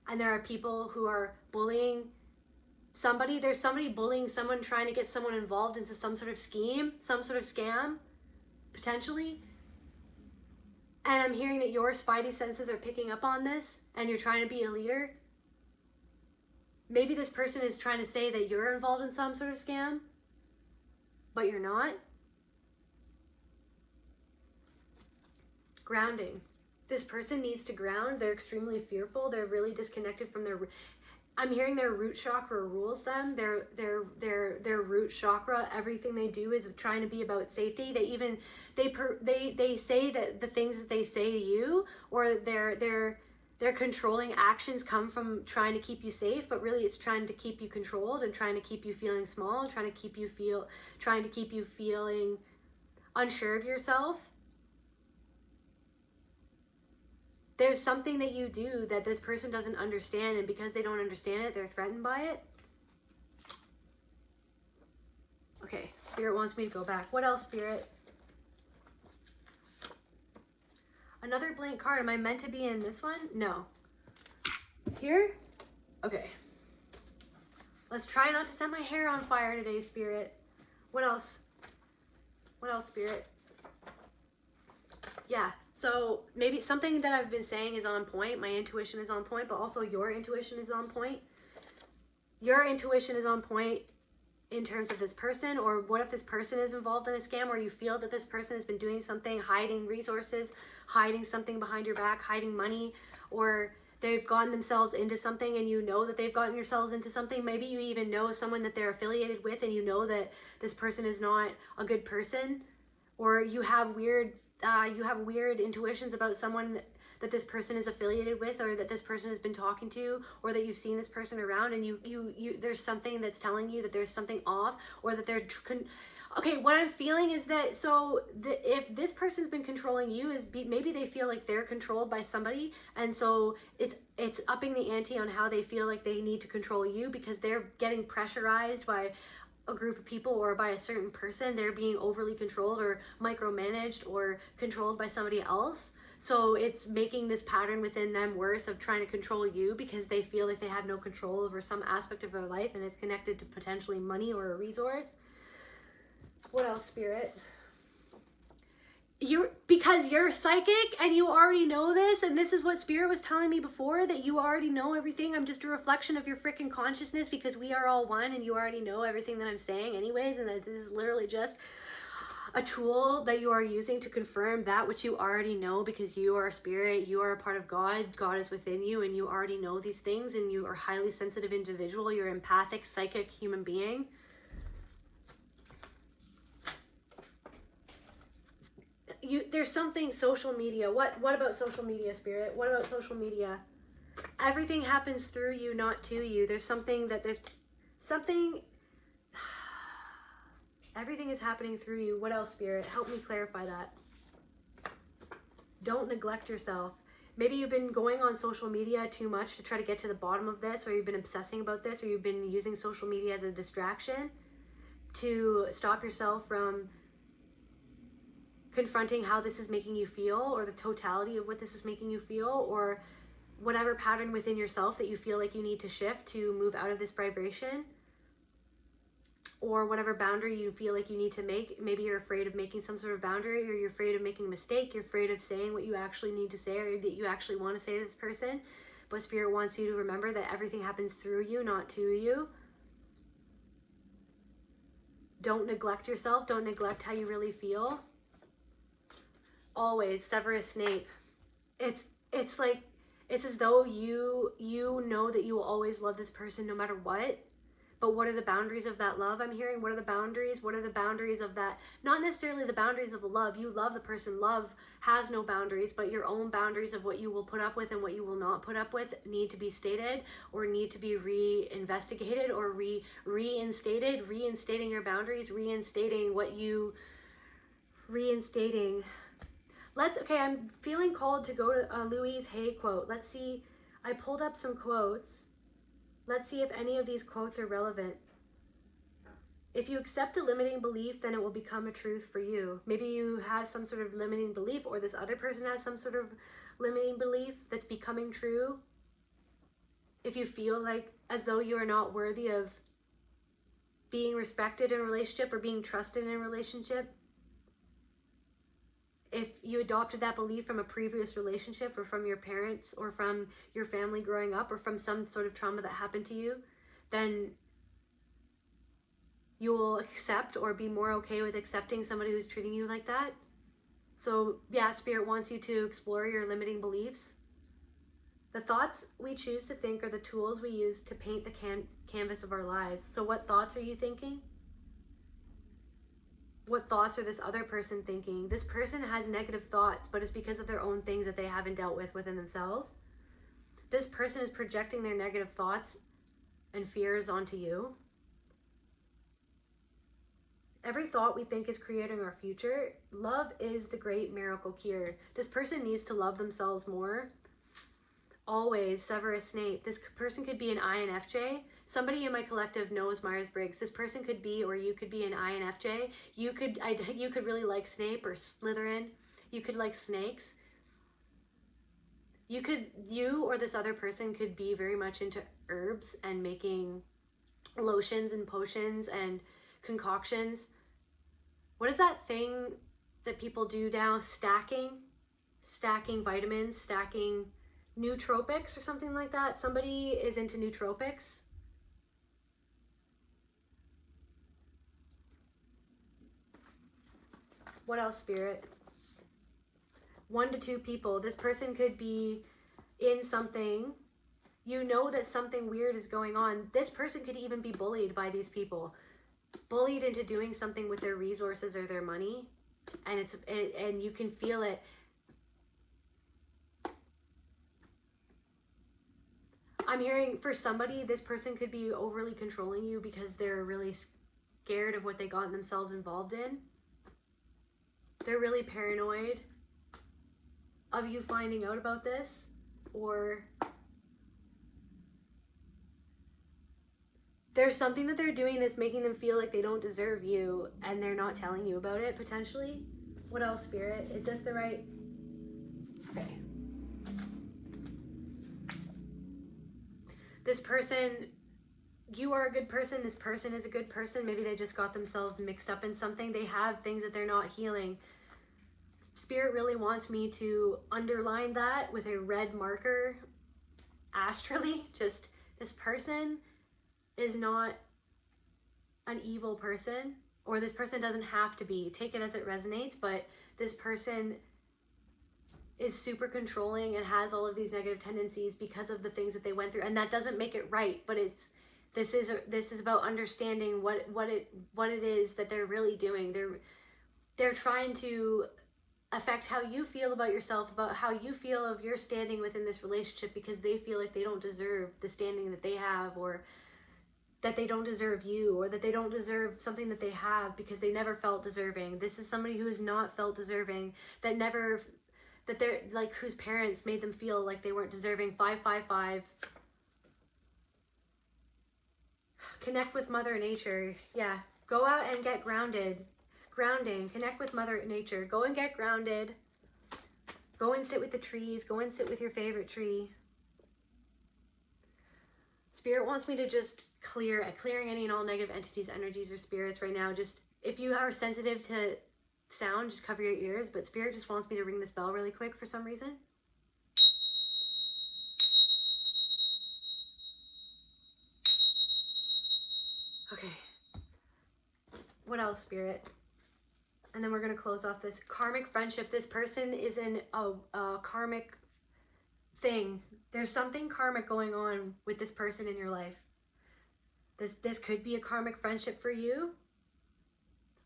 And there are people who are bullying somebody. There's somebody bullying someone, trying to get someone involved into some sort of scheme, some sort of scam, potentially. And I'm hearing that your spidey senses are picking up on this and you're trying to be a leader. Maybe this person is trying to say that you're involved in some sort of scam, but you're not. Grounding. This person needs to ground. They're extremely fearful. They're really disconnected from their... I'm hearing their root chakra rules them. Their root chakra, everything they do is trying to be about safety. They say that the things that they say to you or their controlling actions come from trying to keep you safe, but really it's trying to keep you controlled and trying to keep you feeling small, trying to keep you feeling unsure of yourself. There's something that you do that this person doesn't understand, and because they don't understand it, they're threatened by it. Okay, Spirit wants me to go back. What else, Spirit? Another blank card. Am I meant to be in this one? No. Here? Okay. Let's try not to set my hair on fire today, Spirit. What else? What else, Spirit? Yeah. So maybe something that I've been saying is on point. My intuition is on point, but also your intuition is on point. Your intuition is on point in terms of this person, or what if this person is involved in a scam, or you feel that this person has been doing something, hiding resources, hiding something behind your back, hiding money, or they've gotten themselves into something and you know that they've gotten yourselves into something. Maybe you even know someone that they're affiliated with and you know that this person is not a good person, or you have weird intuitions about someone that this person is affiliated with, or that this person has been talking to, or that you've seen this person around, and you there's something that's telling you that there's something off, or that they're okay. What I'm feeling is that if this person's been controlling you, maybe they feel like they're controlled by somebody, and so it's upping the ante on how they feel like they need to control you because they're getting pressurized by a group of people or by a certain person. They're being overly controlled or micromanaged or controlled by somebody else. So it's making this pattern within them worse of trying to control you because they feel like they have no control over some aspect of their life, and it's connected to potentially money or a resource. What else, Spirit? Because you're psychic and you already know this, and this is what Spirit was telling me before, that you already know everything. I'm just a reflection of your freaking consciousness, because we are all one, and you already know everything that I'm saying anyways, and that this is literally just a tool that you are using to confirm that which you already know, because you are a spirit, you are a part of God, God is within you, and you already know these things, and you are a highly sensitive individual, you're an empathic, psychic human being. There's something, social media. What about social media, Spirit? What about social media? Everything happens through you, not to you. Everything is happening through you. What else, Spirit? Help me clarify that. Don't neglect yourself. Maybe you've been going on social media too much to try to get to the bottom of this, or you've been obsessing about this, or you've been using social media as a distraction to stop yourself from confronting how this is making you feel, or the totality of what this is making you feel, or whatever pattern within yourself that you feel like you need to shift to move out of this vibration, or whatever boundary you feel like you need to make. Maybe you're afraid of making some sort of boundary, or you're afraid of making a mistake, you're afraid of saying what you actually need to say, or that you actually want to say to this person. But Spirit wants you to remember that everything happens through you, not to you. Don't neglect yourself. Don't neglect how you really feel. Always, Severus Snape. It's like, it's as though you know that you will always love this person no matter what. But what are the boundaries of that love? I'm hearing, what are the boundaries? What are the boundaries of that? Not necessarily the boundaries of the love. You love the person. Love has no boundaries, but your own boundaries of what you will put up with and what you will not put up with need to be stated, or need to be re-investigated, or reinstated, reinstating your boundaries, reinstating. Okay, I'm feeling called to go to a Louise Hay quote. Let's see. I pulled up some quotes. Let's see if any of these quotes are relevant. If you accept a limiting belief, then it will become a truth for you. Maybe you have some sort of limiting belief, or this other person has some sort of limiting belief that's becoming true. If you feel like as though you are not worthy of being respected in a relationship or being trusted in a relationship, if you adopted that belief from a previous relationship, or from your parents, or from your family growing up, or from some sort of trauma that happened to you, then you will accept, or be more okay with accepting somebody who's treating you like that. So yeah, Spirit wants you to explore your limiting beliefs. The thoughts we choose to think are the tools we use to paint the canvas of our lives. So what thoughts are you thinking? What thoughts are this other person thinking? This person has negative thoughts, but it's because of their own things that they haven't dealt with within themselves. This person is projecting their negative thoughts and fears onto you. Every thought we think is creating our future. Love is the great miracle cure. This person needs to love themselves more. Always, Severus Snape. This person could be an INFJ. Somebody in my collective knows Myers-Briggs. This person could be, or you could be, an INFJ. You could really like Snape or Slytherin. You could like snakes. You or this other person could be very much into herbs and making lotions and potions and concoctions. What is that thing that people do now? Stacking vitamins, stacking nootropics or something like that. Somebody is into nootropics. What else, Spirit? 1 to 2 people. This person could be in something. You know that something weird is going on. This person could even be bullied by these people. Bullied into doing something with their resources or their money. And you can feel it. I'm hearing, for somebody, this person could be overly controlling you because they're really scared of what they got themselves involved in. They're really paranoid of you finding out about this, or there's something that they're doing that's making them feel like they don't deserve you, and they're not telling you about it, potentially. What else, Spirit? Is this the right? This person, you are a good person, this person is a good person. Maybe they just got themselves mixed up in something. They have things that they're not healing. Spirit really wants me to underline that with a red marker astrally. Just, this person is not an evil person, or this person doesn't have to be. Take it as it resonates, but this person is super controlling and has all of these negative tendencies because of the things that they went through, and that doesn't make it right. But this is about understanding what it is that they're really doing. They're trying to affect how you feel about yourself, about how you feel of your standing within this relationship, because they feel like they don't deserve the standing that they have, or that they don't deserve you, or that they don't deserve something that they have because they never felt deserving. This is somebody who has not felt deserving, that they're like, whose parents made them feel like they weren't deserving. 555. Connect with Mother Nature. Yeah, go out and get grounded. Grounding, connect with Mother Nature. Go and get grounded. Go and sit with the trees. Go and sit with your favorite tree. Spirit wants me to just clearing any and all negative entities, energies, or spirits right now. Just, if you are sensitive to sound, just cover your ears. But Spirit just wants me to ring this bell really quick for some reason. Okay. What else, Spirit? And then we're going to close off this karmic friendship. This person is in a karmic thing. There's something karmic going on with this person in your life. This could be a karmic friendship for you.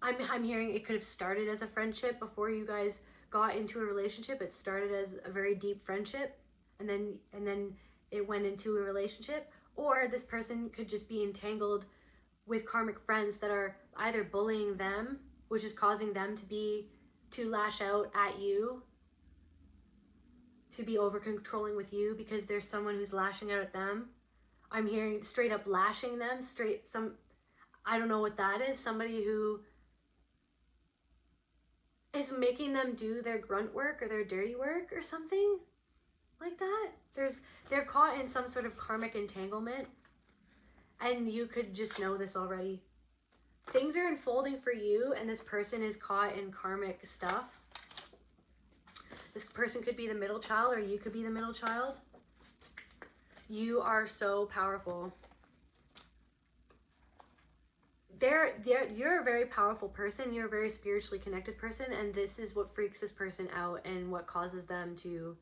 I'm hearing it could have started as a friendship before you guys got into a relationship. It started as a very deep friendship, and then it went into a relationship. Or this person could just be entangled with karmic friends that are either bullying them, which is causing them to lash out at you, to be over controlling with you because there's someone who's lashing out at them. I'm hearing straight up lashing them, I don't know what that is. Somebody who is making them do their grunt work or their dirty work or something like that. They're caught in some sort of karmic entanglement, and you could just know this already. Things are unfolding for you, and this person is caught in karmic stuff. This person could be the middle child, or you could be the middle child. You are so powerful. You're a very powerful person. You're a very spiritually connected person, and this is what freaks this person out and what causes them to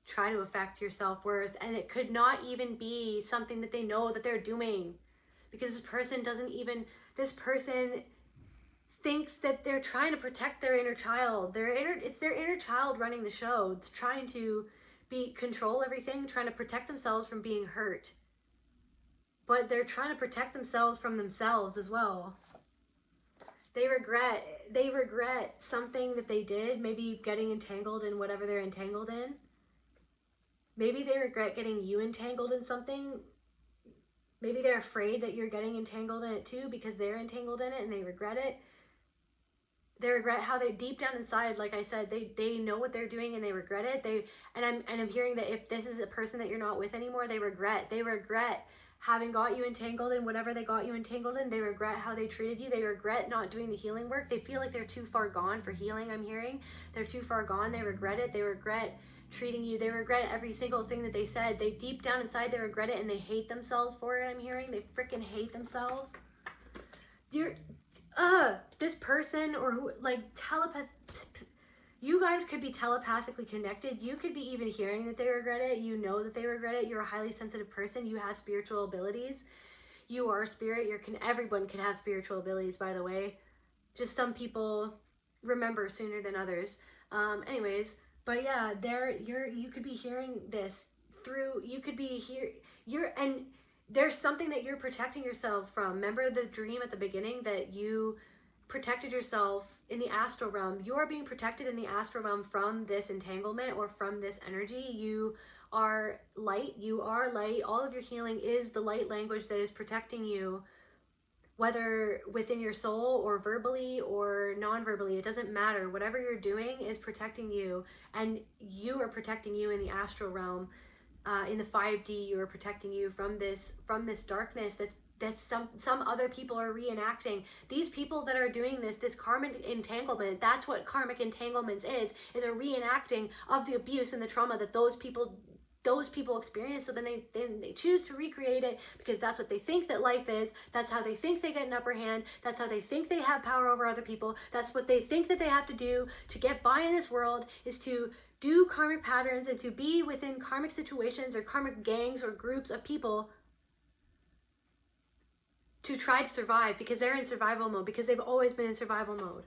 try to affect your self-worth. And it could not even be something that they know that they're doing, because this person thinks that they're trying to protect their inner child. It's their inner child running the show, trying to control everything, trying to protect themselves from being hurt. But they're trying to protect themselves from themselves as well. They regret something that they did, maybe getting entangled in whatever they're entangled in. Maybe they regret getting you entangled in something. Maybe they're afraid that you're getting entangled in it too, because they're entangled in it and they regret it. They regret how they, deep down inside, like I said, they know what they're doing and they regret it. I'm hearing that if this is a person that you're not with anymore, they regret having got you entangled in whatever they got you entangled in. They regret how they treated you. They regret not doing the healing work. They feel like they're too far gone for healing. I'm hearing they're too far gone. They regret it. They regret treating you. They regret every single thing that they said. They deep down inside, they regret it, and they hate themselves for it. I'm hearing they freaking hate themselves. This person, or who, like, you guys could be telepathically connected. You could be even hearing that they regret it. You know that they regret it. You're a highly sensitive person. You have spiritual abilities. You are a spirit. Everyone can have spiritual abilities, by the way. Just some people remember sooner than others. Anyways, but yeah, you could be hearing this and there's something that you're protecting yourself from. Remember the dream at the beginning that you protected yourself in the astral realm. You are being protected in the astral realm from this entanglement or from this energy. You are light. All of your healing is the light language that is protecting you, whether within your soul or verbally or non-verbally. It doesn't matter. Whatever you're doing is protecting you, and you are protecting you in the astral realm. in the 5D, you are protecting you from this darkness that's some other people are reenacting. These people that are doing this karmic entanglement, that's what karmic entanglements is a reenacting of the abuse and the trauma that those people experience. So then they choose to recreate it because that's what they think that life is. That's how they think they get an upper hand. That's how they think they have power over other people. That's what they think that they have to do to get by in this world, is to do karmic patterns and to be within karmic situations or karmic gangs or groups of people to try to survive, because they're in survival mode, because they've always been in survival mode.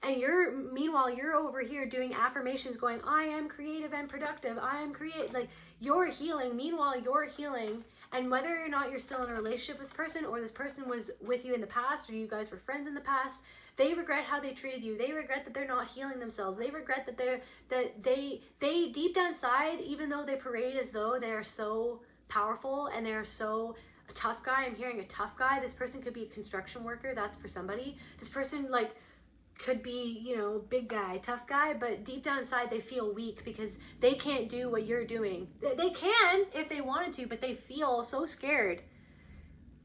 And meanwhile, you're over here doing affirmations going, I am creative and productive. I am like, you're healing. Meanwhile, you're healing. And whether or not you're still in a relationship with this person, or this person was with you in the past, or you guys were friends in the past, they regret how they treated you. They regret that they're not healing themselves. They regret that they deep down inside, even though they parade as though they are so powerful and they're so a tough guy. I'm hearing a tough guy. This person could be a construction worker. That's for somebody. This person could be, big guy, tough guy, but deep down inside they feel weak because they can't do what you're doing. They can if they wanted to, but they feel so scared.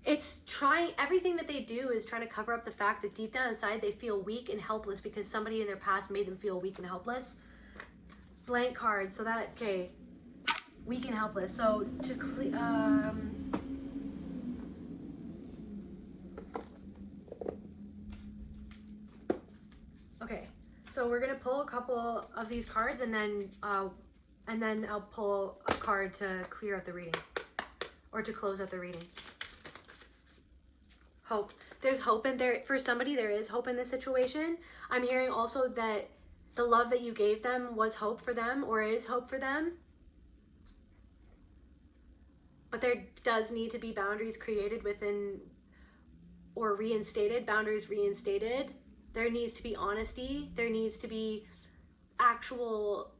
Everything that they do is trying to cover up the fact that deep down inside they feel weak and helpless because somebody in their past made them feel weak and helpless. Blank card, so that, okay, weak and helpless. So okay, so we're gonna pull a couple of these cards, and then I'll pull a card to clear out the reading, or to close out the reading. Hope. There's hope in there for somebody. There is hope in this situation. I'm hearing also that the love that you gave them was hope for them, or is hope for them. But there does need to be boundaries created within, or reinstated, boundaries reinstated. There needs to be honesty. There needs to be actual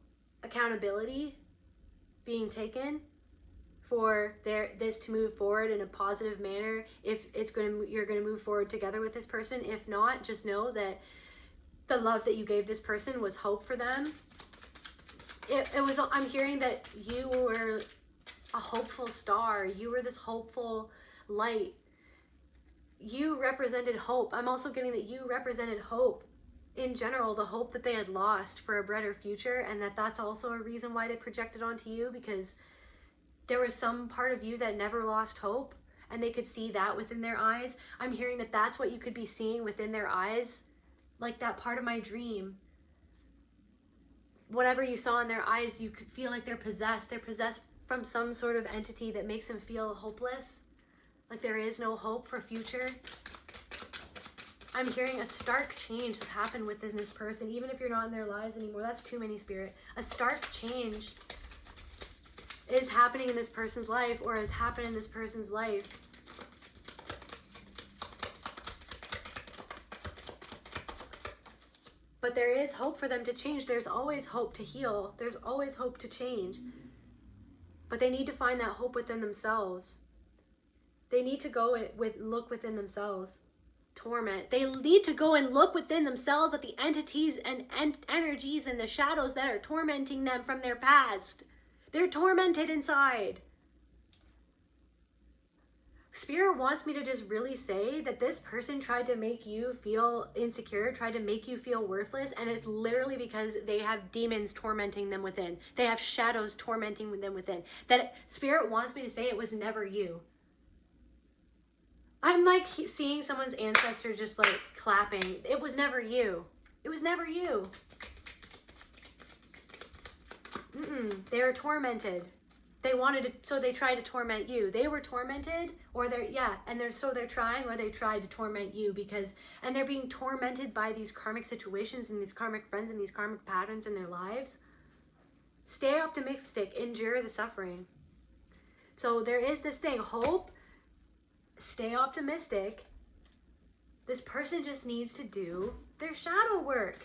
accountability being taken for this to move forward in a positive manner. If you're gonna move forward together with this person. If not, just know that the love that you gave this person was hope for them. I'm hearing that you were a hopeful star. You were this hopeful light. You represented hope. I'm also getting that you represented hope in general, the hope that they had lost for a brighter future, and that's also a reason why they projected onto you, because there was some part of you that never lost hope, and they could see that within their eyes. I'm hearing that that's what you could be seeing within their eyes, like that part of my dream. Whatever you saw in their eyes, you could feel like they're possessed. They're possessed from some sort of entity that makes them feel hopeless. Like there is no hope for future. I'm hearing a stark change has happened within this person, even if you're not in their lives anymore. That's too many, Spirit. A stark change is happening in this person's life, or has happened in this person's life. But there is hope for them to change. There's always hope to heal. There's always hope to change. But they need to find that hope within themselves. They need to go look within themselves. Torment. They need to go and look within themselves at the entities and energies and the shadows that are tormenting them from their past. They're tormented inside. Spirit wants me to just really say that this person tried to make you feel insecure, tried to make you feel worthless, and it's literally because they have demons tormenting them within. They have shadows tormenting them within. That Spirit wants me to say it was never you. I'm like seeing someone's ancestor just like clapping. It was never you. It was never you. They were tormented. They wanted to, so they tried to torment you. They were tormented, or they're trying, or they tried to torment you and they're being tormented by these karmic situations and these karmic friends and these karmic patterns in their lives. Stay optimistic, endure the suffering. So there is this thing, hope. Stay optimistic. This person just needs to do their shadow work.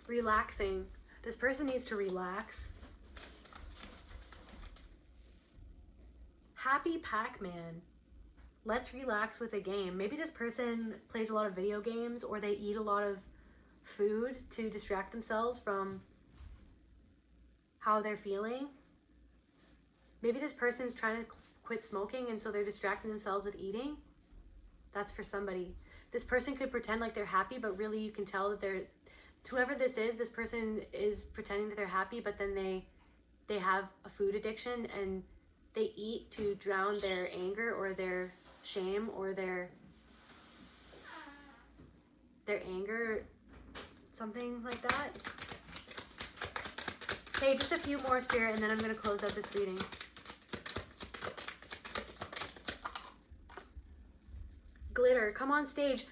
Relaxing. This person needs to relax. Happy Pac-Man. let's relax with a game. Maybe this person plays a lot of video games, or they eat a lot of food to distract themselves from how they're feeling. Maybe this person's trying to quit smoking, and so they're distracting themselves with eating. That's for somebody. This person could pretend like they're happy, but really you can tell that they're, whoever this person is pretending that they're happy, but then they have a food addiction and they eat to drown their anger or their shame or their anger, something like that. Okay, just a few more, Spirit, and then I'm going to close out this reading. Glitter, come on stage.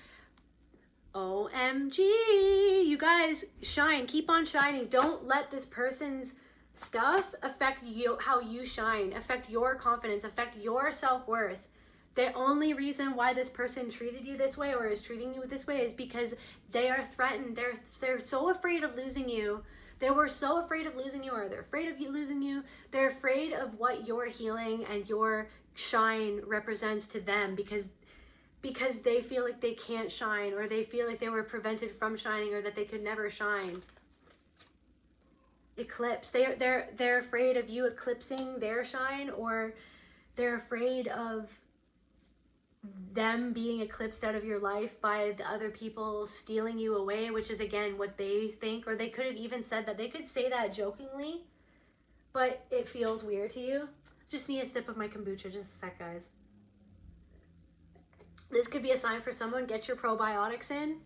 OMG, you guys, shine, keep on shining. Don't let this person's stuff affect you, how you shine, affect your confidence, affect your self-worth. The only reason why this person treated you this way or is treating you this way is because they are threatened. They're so afraid of losing you. They were so afraid of losing you, or they're afraid of you losing you. They're afraid of what your healing and your shine represents to them, because they feel like they can't shine, or they feel like they were prevented from shining, or that they could never shine. Eclipse. They're afraid of you eclipsing their shine, or they're afraid of them being eclipsed out of your life by the other people stealing you away, which is again what they think. Or they could have even said that. They could say that jokingly, but it feels weird to you. Just need a sip of my kombucha. Just a sec, guys. This could be a sign for someone. Get your probiotics in.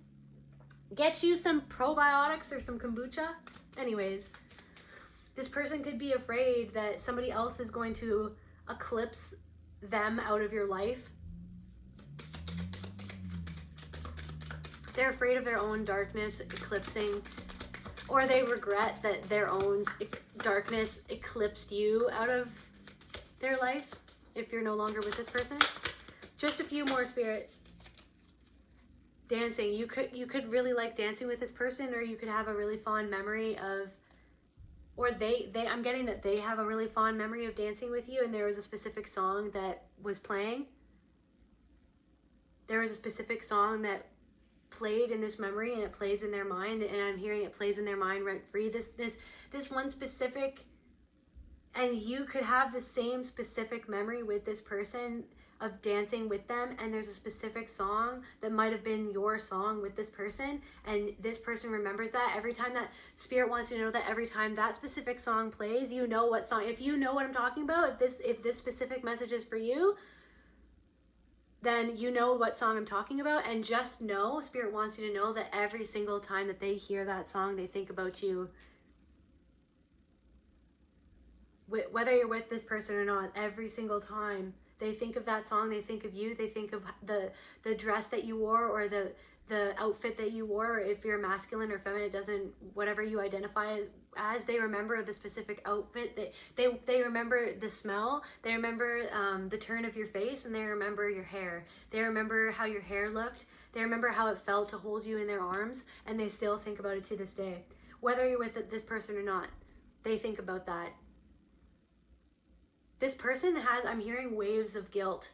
Get you some probiotics or some kombucha. Anyways, this person could be afraid that somebody else is going to eclipse them out of your life. They're afraid of their own darkness eclipsing, or they regret that their own darkness eclipsed you out of their life if you're no longer with this person. Just a few more, Spirit. Dancing. You could really like dancing with this person, or you could have a really fond memory of, or I'm getting that they have a really fond memory of dancing with you, and there was a specific song that was playing. There was a specific song that played in this memory, and it plays in their mind, and I'm hearing it plays in their mind rent free. This one specific, and you could have the same specific memory with this person of dancing with them, and there's a specific song that might have been your song with this person, and this person remembers that. Every time that Spirit wants you to know that every time that specific song plays, you know what song. If you know what I'm talking about, if this specific message is for you, then you know what song I'm talking about. And just know, Spirit wants you to know that every single time that they hear that song, they think about you. Whether you're with this person or not, every single time they think of that song, they think of you, they think of the dress that you wore, or the outfit that you wore. If you're masculine or feminine, it doesn't, whatever you identify as, they remember the specific outfit, that they remember the smell, they remember the turn of your face, and they remember your hair. They remember how your hair looked, they remember how it felt to hold you in their arms, and they still think about it to this day. Whether you're with this person or not, they think about that. This person has, I'm hearing waves of guilt.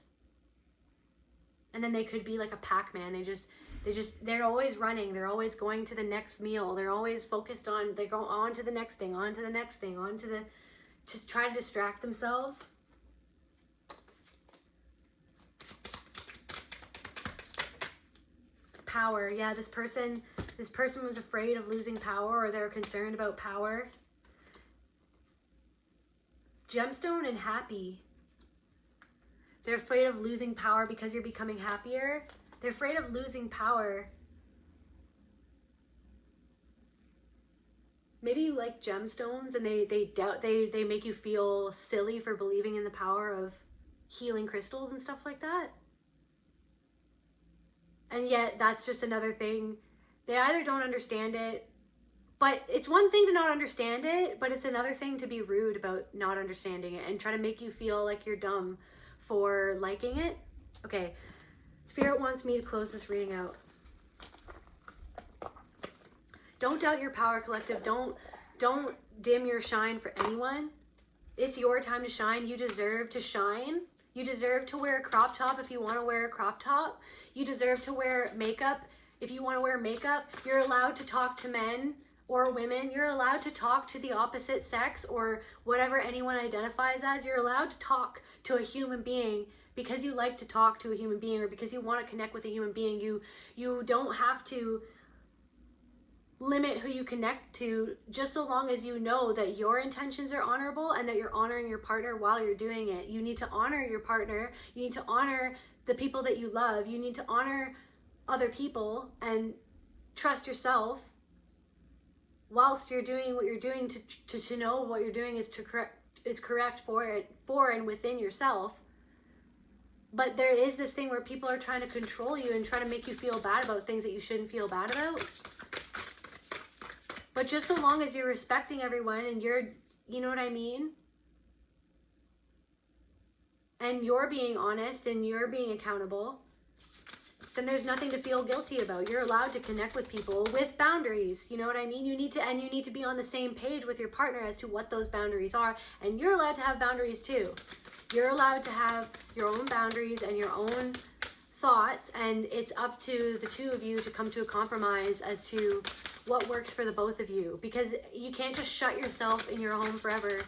And then they could be like a Pac-Man. They're always running. They're always going to the next meal. They're always focused on, they go on to the next thing, on to the next thing, on to the, to try to distract themselves. Power. Yeah, this person was afraid of losing power, or they're concerned about power. Gemstone and happy. They're afraid of losing power because you're becoming happier. They're afraid of losing power. Maybe you like gemstones, and they make you feel silly for believing in the power of healing crystals and stuff like that. And yet that's just another thing. They either don't understand it, but it's one thing to not understand it, but it's another thing to be rude about not understanding it and try to make you feel like you're dumb for liking it. Okay, Spirit wants me to close this reading out. Don't doubt your power, collective. Don't dim your shine for anyone. It's your time to shine. You deserve to shine. You deserve to wear a crop top if you want to wear a crop top. You deserve to wear makeup if you want to wear makeup. You're allowed to talk to men or women. You're allowed to talk to the opposite sex or whatever anyone identifies as. You're allowed to talk to a human being because you like to talk to a human being or because you want to connect with a human being. You don't have to limit who you connect to, just so long as you know that your intentions are honorable and that you're honoring your partner while you're doing it. You need to honor your partner. You need to honor the people that you love. You need to honor other people and trust yourself whilst you're doing what you're doing, to know what you're doing is correct for and within yourself. But there is this thing where people are trying to control you and trying to make you feel bad about things that you shouldn't feel bad about. But just so long as you're respecting everyone and you know what I mean? And you're being honest and you're being accountable, then there's nothing to feel guilty about. You're allowed to connect with people with boundaries. You know what I mean? You need to be on the same page with your partner as to what those boundaries are. And you're allowed to have boundaries too. You're allowed to have your own boundaries and your own thoughts, and it's up to the two of you to come to a compromise as to what works for the both of you, because you can't just shut yourself in your home forever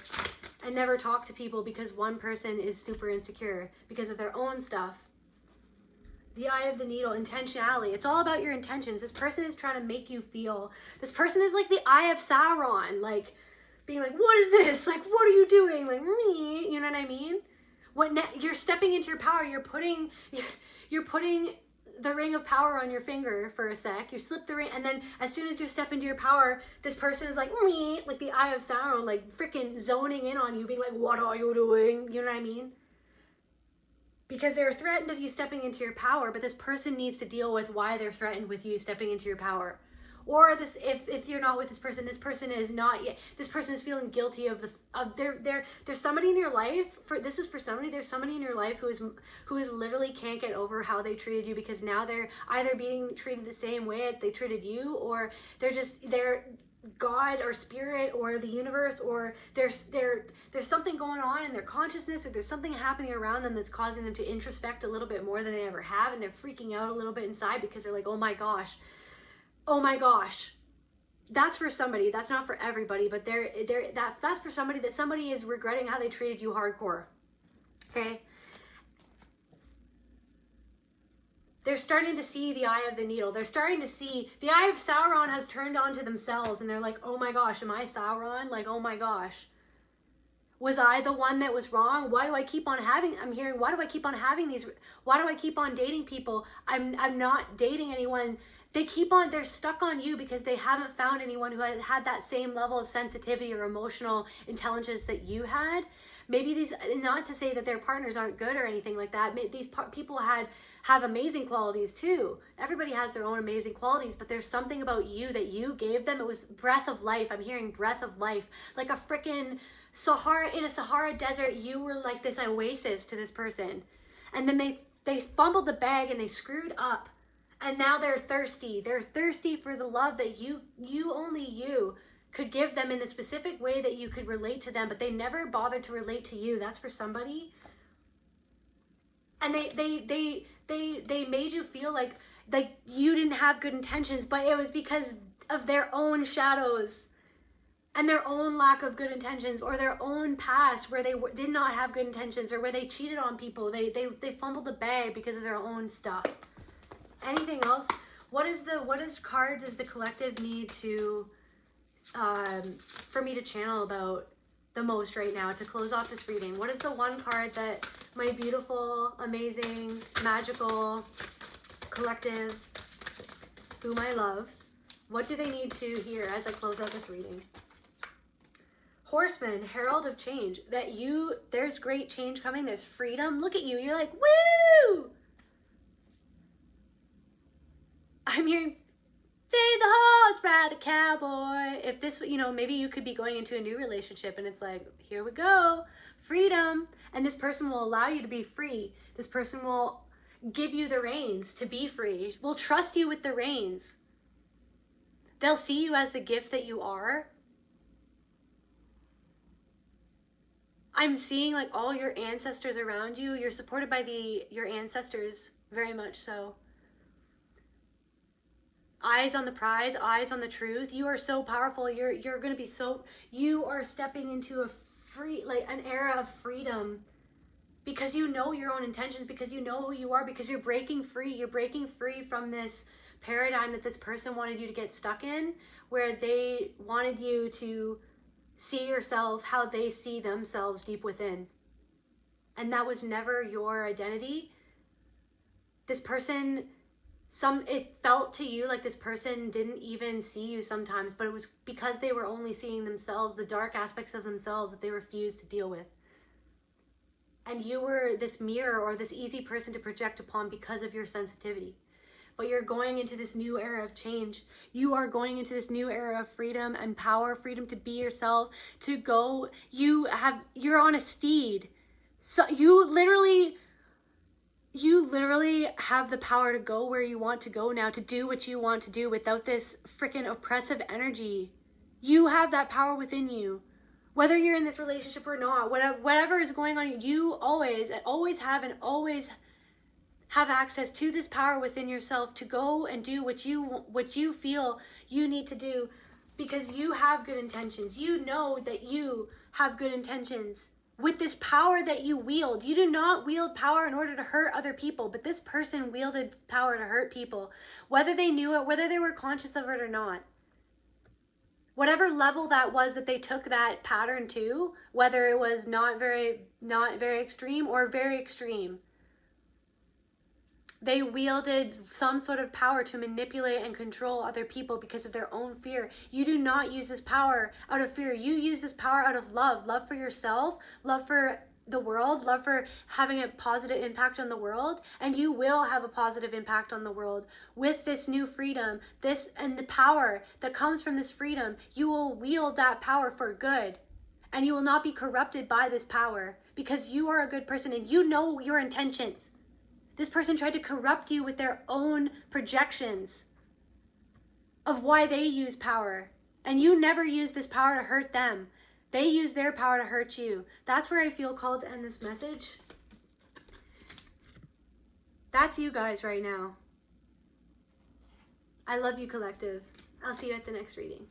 and never talk to people because one person is super insecure because of their own stuff. The eye of the needle, intentionality. It's all about your intentions. This person is trying to make you feel. This person is like the eye of Sauron, like being like, what is this? Like, what are you doing? Like, me, you know what I mean? You're stepping into your power. You're putting the ring of power on your finger for a sec. You slip the ring, and then as soon as you step into your power, this person is like, me, like the eye of Sauron, like freaking zoning in on you, being like, what are you doing? You know what I mean? Because they're threatened of you stepping into your power, but this person needs to deal with why they're threatened with you stepping into your power. Or if you're not with this person is not yet. This person is feeling guilty there's somebody in your life. There's somebody in your life who is literally can't get over how they treated you, because now they're either being treated the same way as they treated you, or they're God or spirit or the universe, or there's something going on in their consciousness, or there's something happening around them that's causing them to introspect a little bit more than they ever have, and they're freaking out a little bit inside because they're like, oh my gosh. That's for somebody. That's not for everybody, but that's for somebody, that somebody is regretting how they treated you hardcore. Okay? They're starting to see the eye of the needle. They're starting to see the eye of Sauron has turned onto themselves, and they're like, oh my gosh, am I Sauron? Like, oh my gosh. Was I the one that was wrong? Why do I keep on why do I keep on having these? Why do I keep on dating people? I'm not dating anyone. They're stuck on you because they haven't found anyone who had that same level of sensitivity or emotional intelligence that you had. Maybe not to say that their partners aren't good or anything like that. These people have amazing qualities too. Everybody has their own amazing qualities, but there's something about you that you gave them. It was breath of life. I'm hearing breath of life. Like a freaking in a Sahara desert, you were like this oasis to this person. And then they fumbled the bag and they screwed up. And now they're thirsty. They're thirsty for the love that only you could give them in the specific way that you could relate to them, but they never bothered to relate to you. That's for somebody. And they made you feel like you didn't have good intentions, but it was because of their own shadows and their own lack of good intentions, or their own past where they did not have good intentions, or where they cheated on people. They fumbled the bag because of their own stuff. Anything else? What card does the collective need to for me to channel about the most right now to close off this reading? What is the one card that my beautiful, amazing, magical collective whom I love, what do they need to hear as I close out this reading? Horseman, herald of change. There's great change coming. There's freedom. Look at you. You're like, woo! I'm hearing, say the horse, ride the cowboy. If this, maybe you could be going into a new relationship and it's like, here we go, freedom. And this person will allow you to be free. This person will give you the reins to be free, will trust you with the reins. They'll see you as the gift that you are. I'm seeing like all your ancestors around you. You're supported by your ancestors, very much so. Eyes on the prize, eyes on the truth. You are so powerful. You're gonna be so, you are stepping into a an era of freedom, because you know your own intentions, because you know who you are, because you're breaking free. You're breaking free from this paradigm that this person wanted you to get stuck in, where they wanted you to see yourself how they see themselves deep within. And that was never your identity. This person, it felt to you like this person didn't even see you sometimes, but it was because they were only seeing themselves, the dark aspects of themselves that they refused to deal with. And you were this mirror or this easy person to project upon because of your sensitivity. But you're going into this new era of change. You are going into this new era of freedom and power, freedom to be yourself, to go. You're on a steed. So you literally have the power to go where you want to go now, to do what you want to do without this freaking oppressive energy. You have that power within you. Whether you're in this relationship or not, whatever is going on, you always have access to this power within yourself to go and do what you feel you need to do, because you have good intentions. You know that you have good intentions. With this power that you wield, you do not wield power in order to hurt other people, but this person wielded power to hurt people, whether they knew it, whether they were conscious of it or not. Whatever level that was that they took that pattern to, whether it was not very extreme or very extreme, they wielded some sort of power to manipulate and control other people because of their own fear. You do not use this power out of fear. You use this power out of love for yourself, love for the world, love for having a positive impact on the world, and you will have a positive impact on the world with this new freedom, and the power that comes from this freedom. You will wield that power for good, and you will not be corrupted by this power, because you are a good person and you know your intentions. This person tried to corrupt you with their own projections of why they use power. And you never use this power to hurt them. They use their power to hurt you. That's where I feel called to end this message. That's you guys right now. I love you, collective. I'll see you at the next reading.